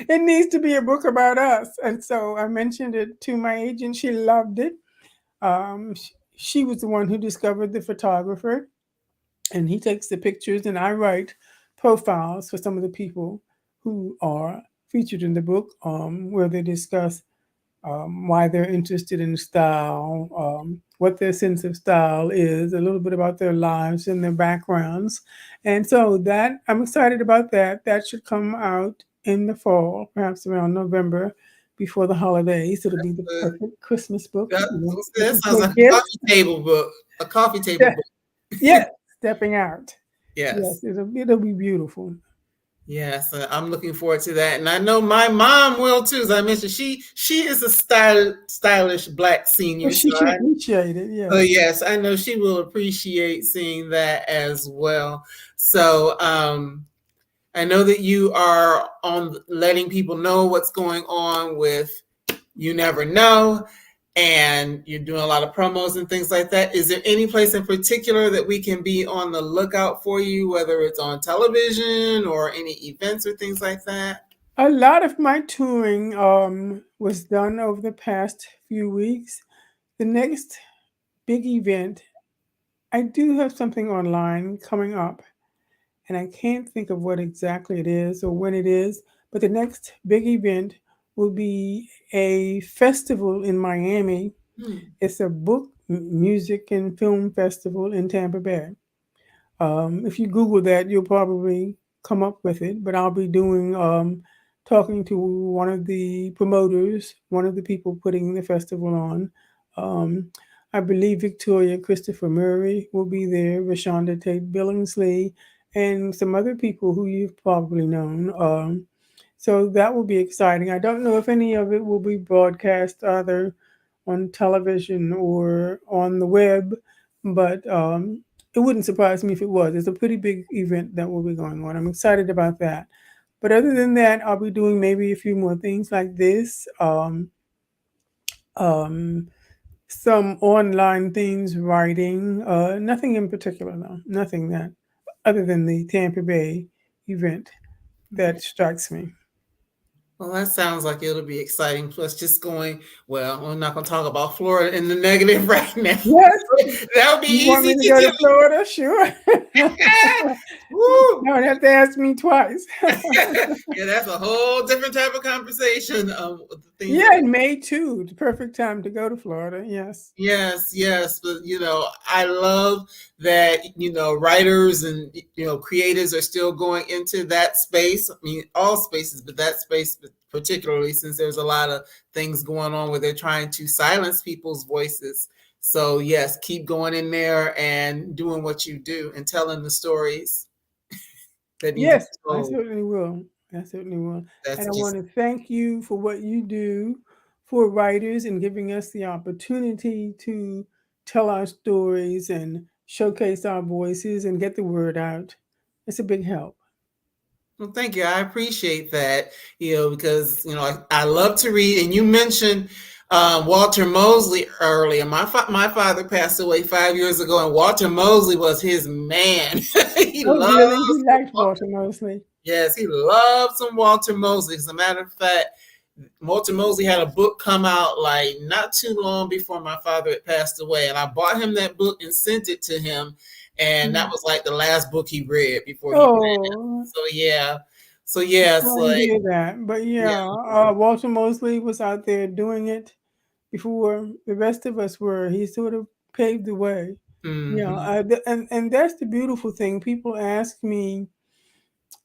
Speaker 2: It needs to be a book about us. And so I mentioned it to my agent. She loved it. She was the one who discovered the photographer, and he takes the pictures, and I write profiles for some of the people who are featured in the book, where they discuss why they're interested in style, what their sense of style is, a little bit about their lives and their backgrounds. And so that I'm excited about that. That should come out in the fall, perhaps around November before the holidays. It'll be the
Speaker 1: Uh,
Speaker 2: perfect Christmas book.
Speaker 1: that
Speaker 2: Looking
Speaker 1: sounds
Speaker 2: for
Speaker 1: like a
Speaker 2: gifts.
Speaker 1: coffee table book. A coffee table
Speaker 2: Yeah,
Speaker 1: book.
Speaker 2: yeah, stepping out. Yes,
Speaker 1: Yes.
Speaker 2: it'll be beautiful.
Speaker 1: Yes, I'm looking forward to that, and I know my mom will too. As I mentioned, she is a stylish black
Speaker 2: Well,
Speaker 1: senior,
Speaker 2: she should appreciate it.
Speaker 1: so
Speaker 2: Yes.
Speaker 1: yes, I know she will appreciate seeing that as well. So I know that you are on letting people know what's going on with You Never Know, and you're doing a lot of promos and things like that. Is there any place in particular that we can be on the lookout for you, whether it's on television or any events or things like that?
Speaker 2: A lot of my touring was done over the past few weeks. The next big event, I do have something online coming up, and I can't think of what exactly it is or when it is, but the next big event will be a festival in Miami.
Speaker 1: Hmm.
Speaker 2: It's a book, music, and film festival in Tampa Bay. If you Google that, you'll probably come up with it. But I'll be doing talking to one of the promoters, one of the people putting the festival on. Um, I believe Victoria Christopher Murray will be there, Rashonda Tate Billingsley, and some other people who you've probably known. So that will be exciting. I don't know if any of it will be broadcast either on television or on the web, but it wouldn't surprise me if it was. It's a pretty big event that will be going on. I'm excited about that. But other than that, I'll be doing maybe a few more things like this. Um, some online things, writing. Nothing in particular, though. Nothing that, other than the Tampa Bay event, that strikes me.
Speaker 1: Well, that sounds like it'll be exciting. Plus, just going, well, we're not going to talk about Florida in the negative right now.
Speaker 2: Yes.
Speaker 1: That'll be
Speaker 2: You want
Speaker 1: easy
Speaker 2: me to
Speaker 1: to
Speaker 2: go
Speaker 1: do.
Speaker 2: to Florida? Sure.
Speaker 1: Woo!
Speaker 2: Don't have to ask me twice.
Speaker 1: Yeah, that's a whole different type of conversation. The things that
Speaker 2: Yeah, in May too. The perfect time to go to Florida. Yes.
Speaker 1: Yes, yes, but I love that writers and creators are still going into that space. I mean, all spaces, but that space particularly, since there's a lot of things going on where they're trying to silence people's voices. So yes, keep going in there and doing what you do and telling the stories that need to be
Speaker 2: Yes, I
Speaker 1: told.
Speaker 2: certainly will. I certainly will. And
Speaker 1: That's
Speaker 2: I want
Speaker 1: just
Speaker 2: to thank you for what you do for writers and giving us the opportunity to tell our stories and showcase our voices and get the word out. It's a big help.
Speaker 1: Well, thank you. I appreciate that, because, I love to read. And you mentioned Walter Mosley earlier. My father passed away 5 years ago, and Walter Mosley was his man. He
Speaker 2: Oh, really?
Speaker 1: loves,
Speaker 2: You liked Walter mostly.
Speaker 1: yes, he loved some Walter Mosley. As a matter of fact, Walter Mosley had a book come out like not too long before my father had passed away, and I bought him that book and sent it to him, and that
Speaker 2: Mhm.
Speaker 1: was like the last book he read before he passed.
Speaker 2: Oh,
Speaker 1: So yeah, so yes,
Speaker 2: sorry to
Speaker 1: like
Speaker 2: hear that. But
Speaker 1: yeah,
Speaker 2: yeah, Walter Mosley was out there doing it before the rest of us were. He sort of paved the way. Yeah,
Speaker 1: hmm
Speaker 2: and that's the beautiful thing. People ask me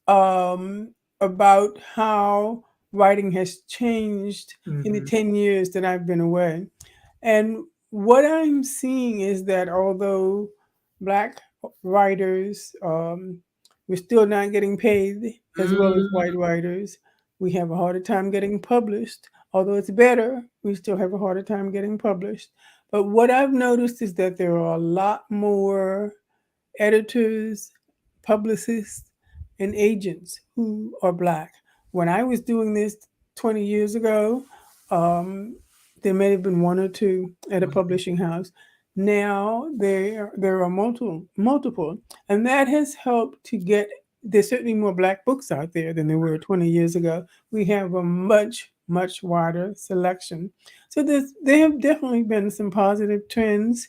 Speaker 2: about how writing has changed in the
Speaker 1: hmm
Speaker 2: 10 years that I've been away. And what I'm seeing is that although Black writers, we're still not getting paid as well as
Speaker 1: hmm
Speaker 2: white writers. We have a harder time getting published. Although it's better, we still have a harder time getting published. But what I've noticed is that there are a lot more editors, publicists, and agents who are Black. When I was doing this 20 years ago, um, there may have been one or two at a publishing house. Now there are multiple, and that has helped to get. There's certainly more Black books out there than there were 20 years ago. We have a much wider selection. So there have definitely been some positive trends.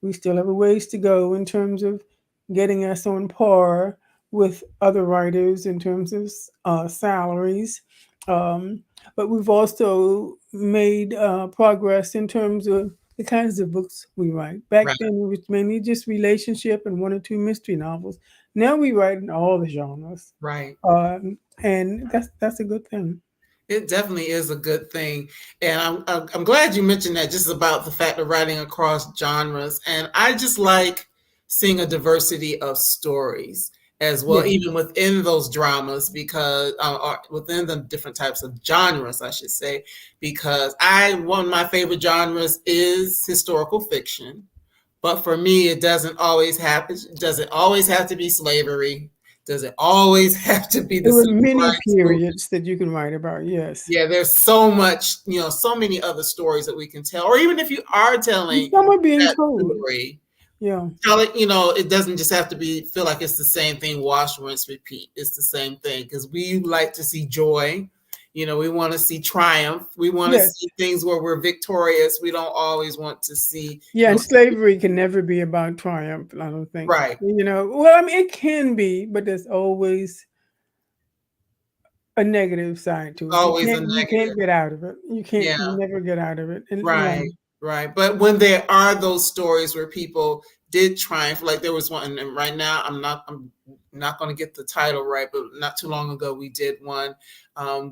Speaker 2: We still have a ways to go in terms of getting us on par with other writers in terms of salaries. Um, but we've also made progress in terms of the kinds of books we write. Back
Speaker 1: right,
Speaker 2: then, it was mainly just relationship and one or two mystery novels. Now we write in all the genres,
Speaker 1: right.
Speaker 2: and that's a good thing.
Speaker 1: It definitely is a good thing, and I'm glad you mentioned that. Just about the fact of writing across genres, and I just like seeing a diversity of stories as well,
Speaker 2: Yeah,
Speaker 1: even within those dramas, because or within the different types of genres, I should say, because I one of my favorite genres is historical fiction. But for me, it doesn't always happen. Does it always have to be slavery? Does it always have to be the
Speaker 2: there were
Speaker 1: civil
Speaker 2: many
Speaker 1: rights movement?
Speaker 2: periods that you can write about. Yes,
Speaker 1: Yeah, there's so much, so many other stories that we can tell. Or even if you are
Speaker 2: and
Speaker 1: telling
Speaker 2: some are being
Speaker 1: that
Speaker 2: told.
Speaker 1: story,
Speaker 2: Yeah.
Speaker 1: tell it, it doesn't just have to feel like it's the same thing, wash, rinse, repeat. It's the same thing because we like to see joy. We want to see triumph. We want to
Speaker 2: Yes.
Speaker 1: see things where we're victorious. We don't always want to see,
Speaker 2: Yeah, and slavery can never be about triumph, I don't think.
Speaker 1: right,
Speaker 2: Well, I mean, it can be, but there's always a negative side to it.
Speaker 1: always a
Speaker 2: You can't
Speaker 1: negative.
Speaker 2: get out of it.
Speaker 1: Yeah.
Speaker 2: You never get out of it. And yeah.
Speaker 1: Right, right. But when there are those stories where people did triumph, like there was one, and right now I'm not going to get the title right, but not too long ago we did one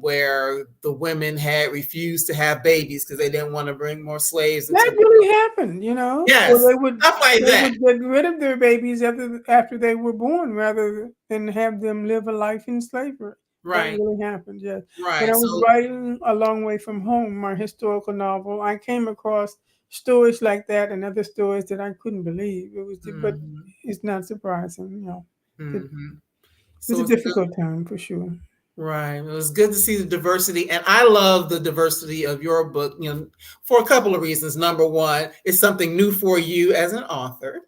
Speaker 1: where the women had refused to have babies because they didn't want to bring more slaves into
Speaker 2: That
Speaker 1: the
Speaker 2: really
Speaker 1: world.
Speaker 2: happened. Or
Speaker 1: Yes, stuff like
Speaker 2: they
Speaker 1: that.
Speaker 2: would get rid of their babies after they were born rather than have them live a life in slavery. That
Speaker 1: Right,
Speaker 2: really happened, yes. When
Speaker 1: right.
Speaker 2: I was
Speaker 1: So,
Speaker 2: writing A Long Way from Home, my historical novel, I came across stories like that and other stories that I couldn't believe. But
Speaker 1: Mhm.
Speaker 2: it's not surprising, you know. It
Speaker 1: Mhm.
Speaker 2: was
Speaker 1: So
Speaker 2: a
Speaker 1: it's good.
Speaker 2: difficult time for sure.
Speaker 1: Right. It was good to see the diversity. And I love the diversity of your book, for a couple of reasons. Number one, it's something new for you as an author.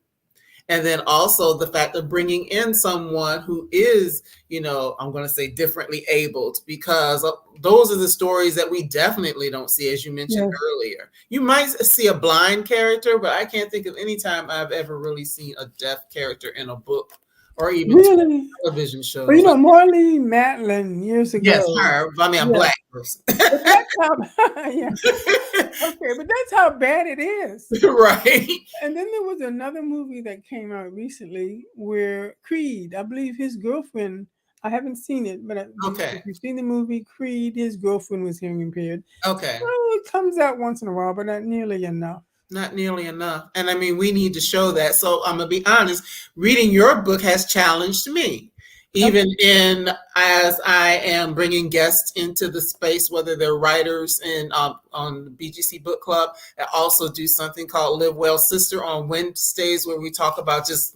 Speaker 1: And then also the fact of bringing in someone who is, I'm going to say differently abled, because those are the stories that we definitely don't see, as you mentioned
Speaker 2: Yes.
Speaker 1: earlier. You might see a blind character, but I can't think of any time I've ever really seen a deaf character in a book or even
Speaker 2: Really?
Speaker 1: television
Speaker 2: Well,
Speaker 1: shows. Like,
Speaker 2: Marlene Matlin years
Speaker 1: yes,
Speaker 2: ago.
Speaker 1: her. I mean, a
Speaker 2: Yeah.
Speaker 1: black person.
Speaker 2: But that's how, yeah. Okay, but that's how bad it is.
Speaker 1: Right.
Speaker 2: And then there was another movie that came out recently where Creed, I believe his girlfriend, I haven't seen it, but
Speaker 1: Okay.
Speaker 2: if you've seen the movie Creed, his girlfriend was hearing impaired.
Speaker 1: Okay.
Speaker 2: Oh, it comes out once in a while, but not nearly enough.
Speaker 1: Not nearly enough. And I mean, we need to show that. So I'm going to be honest, reading your book has challenged me.
Speaker 2: Okay.
Speaker 1: Even in as I am bringing guests into the space, whether they're writers in on the BGC Book Club, I also do something called Live Well Sister on Wednesdays, where we talk about just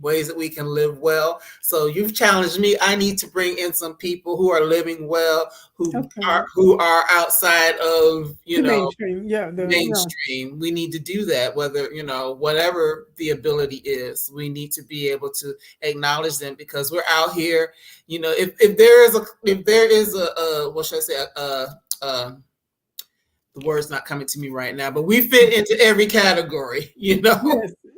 Speaker 1: ways that we can live well. So you've challenged me. I need to bring in some people who are living well,
Speaker 2: Okay.
Speaker 1: who are outside of
Speaker 2: The mainstream, yeah. Yeah.
Speaker 1: mainstream. We need to do that, whether whatever the ability is, we need to be able to acknowledge them, because we're out here. If there is a what should I say, the word's not coming to me right now, but we fit into every category.
Speaker 2: Yes.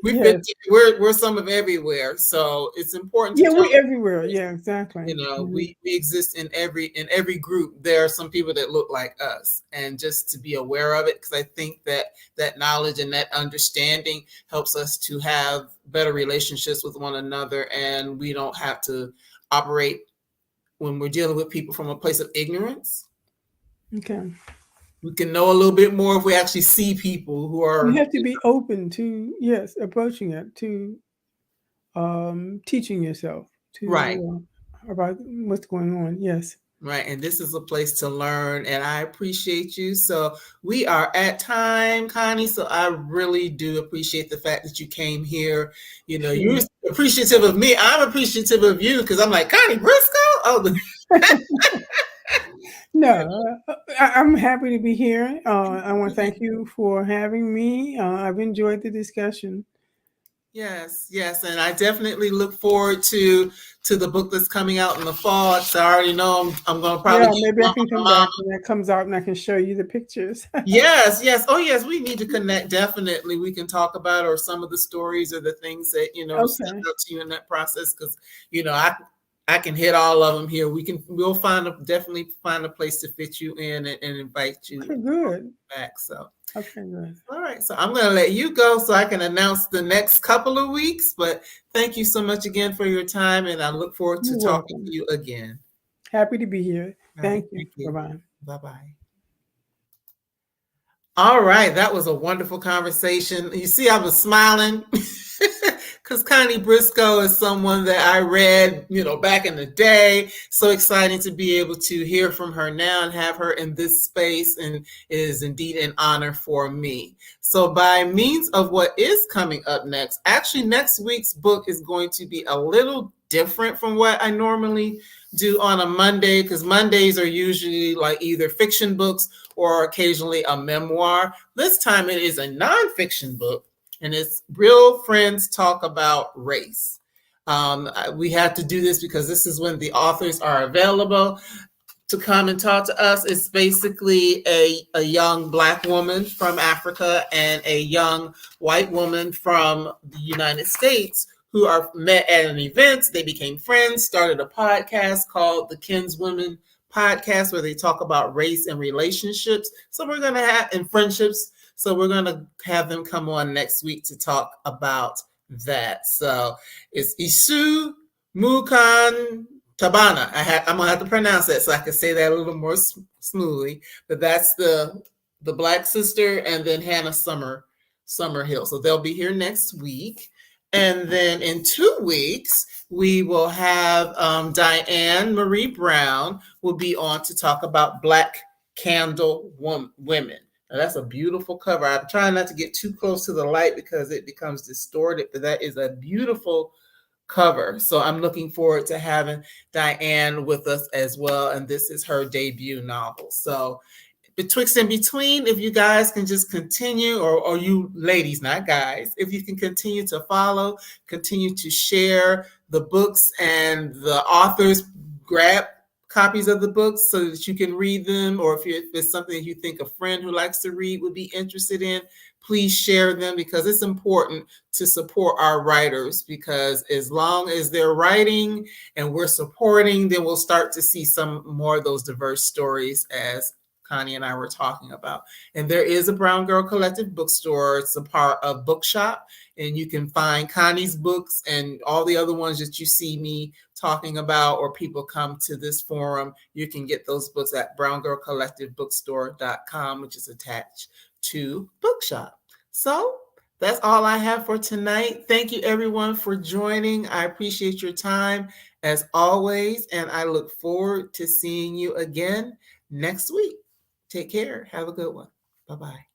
Speaker 1: We fit.
Speaker 2: Yes.
Speaker 1: We're some of everywhere, so it's important to
Speaker 2: Yeah,
Speaker 1: tell.
Speaker 2: we're everywhere. Yeah, exactly. Mhm.
Speaker 1: We exist in every group. There are some people that look like us, and just to be aware of it, because I think that knowledge and that understanding helps us to have better relationships with one another, and we don't have to operate when we're dealing with people from a place of ignorance.
Speaker 2: Okay.
Speaker 1: We can know a little bit more if we actually see people who
Speaker 2: You
Speaker 1: are
Speaker 2: have to be open to, yes, approaching it, to teaching yourself
Speaker 1: right.
Speaker 2: to about what's going on. Yes.
Speaker 1: Right. And this is a place to learn. And I appreciate you. So we are at time, Connie. So I really do appreciate the fact that you came here. You're
Speaker 2: Sure.
Speaker 1: appreciative of me. I'm appreciative of you, because I'm like, Connie Briscoe. Oh,
Speaker 2: No, I'm happy to be here. I want to thank you for having me. I've enjoyed the discussion.
Speaker 1: yes, yes. And I definitely look forward to the book that's coming out in the fall. So I already know I'm going to
Speaker 2: Yeah,
Speaker 1: probably get
Speaker 2: maybe I
Speaker 1: my
Speaker 2: can come
Speaker 1: mom.
Speaker 2: back when that comes out and I can show you the pictures.
Speaker 1: Yes, yes. Oh, yes. We need to connect. Definitely, we can talk about, or some of the stories or the things that stuck
Speaker 2: Okay.
Speaker 1: out to you in that process. Because I can hit all of them here. We'll definitely find a place to fit you in, and invite you
Speaker 2: Okay, good.
Speaker 1: back. So,
Speaker 2: Okay, good.
Speaker 1: all right. So I'm going to let you go so I can announce the next couple of weeks. But thank you so much again for your time, and I look forward to
Speaker 2: You're
Speaker 1: talking
Speaker 2: welcome.
Speaker 1: to you again.
Speaker 2: Happy to be here.
Speaker 1: All right.
Speaker 2: Thank you.
Speaker 1: Thank
Speaker 2: Bye
Speaker 1: you.
Speaker 2: bye.
Speaker 1: Bye bye. All right, that was a wonderful conversation. You see, I was smiling because Connie Briscoe is someone that I read, back in the day. So exciting to be able to hear from her now and have her in this space, and it is indeed an honor for me. So, by means of what is coming up next, actually, next week's book is going to be a little different from what I normally do on a Monday, because Mondays are usually like either fiction books or occasionally a memoir. This time it is a nonfiction book, and it's Real Friends Talk About Race. We have to do this because this is when the authors are available to come and talk to us. It's basically a young Black woman from Africa and a young white woman from the United States who are met at an event. They became friends, started a podcast called the Kinswomen Podcast, where they talk about race and relationships. So we're going to have, and friendships. So we're going to have them come on next week to talk about that. So it's Isu Mukan Tabana. I'm gonna have to pronounce that so I can say that a little more smoothly. But that's the Black sister, and then Hannah Summerhill. So they'll be here next week, and then in 2 weeks we will have Diane Marie Brown will be on to talk about Black Candle women. And that's a beautiful cover. I'm trying not to get too close to the light because it becomes distorted, but that is a beautiful cover. So I'm looking forward to having Diane with us as well. And this is her debut novel. So betwixt and between, if you guys can just continue, or you ladies, not guys, if you can continue to follow, continue to share the books and the authors, grab copies of the books so that you can read them, or if it's something you think a friend who likes to read would be interested in, please share them, because it's important to support our writers, because as long as they're writing and we're supporting, then we'll start to see some more of those diverse stories, as Connie and I were talking about. And there is a Brown Girl Collective bookstore. It's a part of Bookshop, and you can find Connie's books and all the other ones that you see me talking about, or people come to this forum. You can get those books at browngirlcollectivebookstore.com, which is attached to Bookshop. So that's all I have for tonight. Thank you, everyone, for joining. I appreciate your time as always, and I look forward to seeing you again next week. Take care. Have a good one. Bye-bye.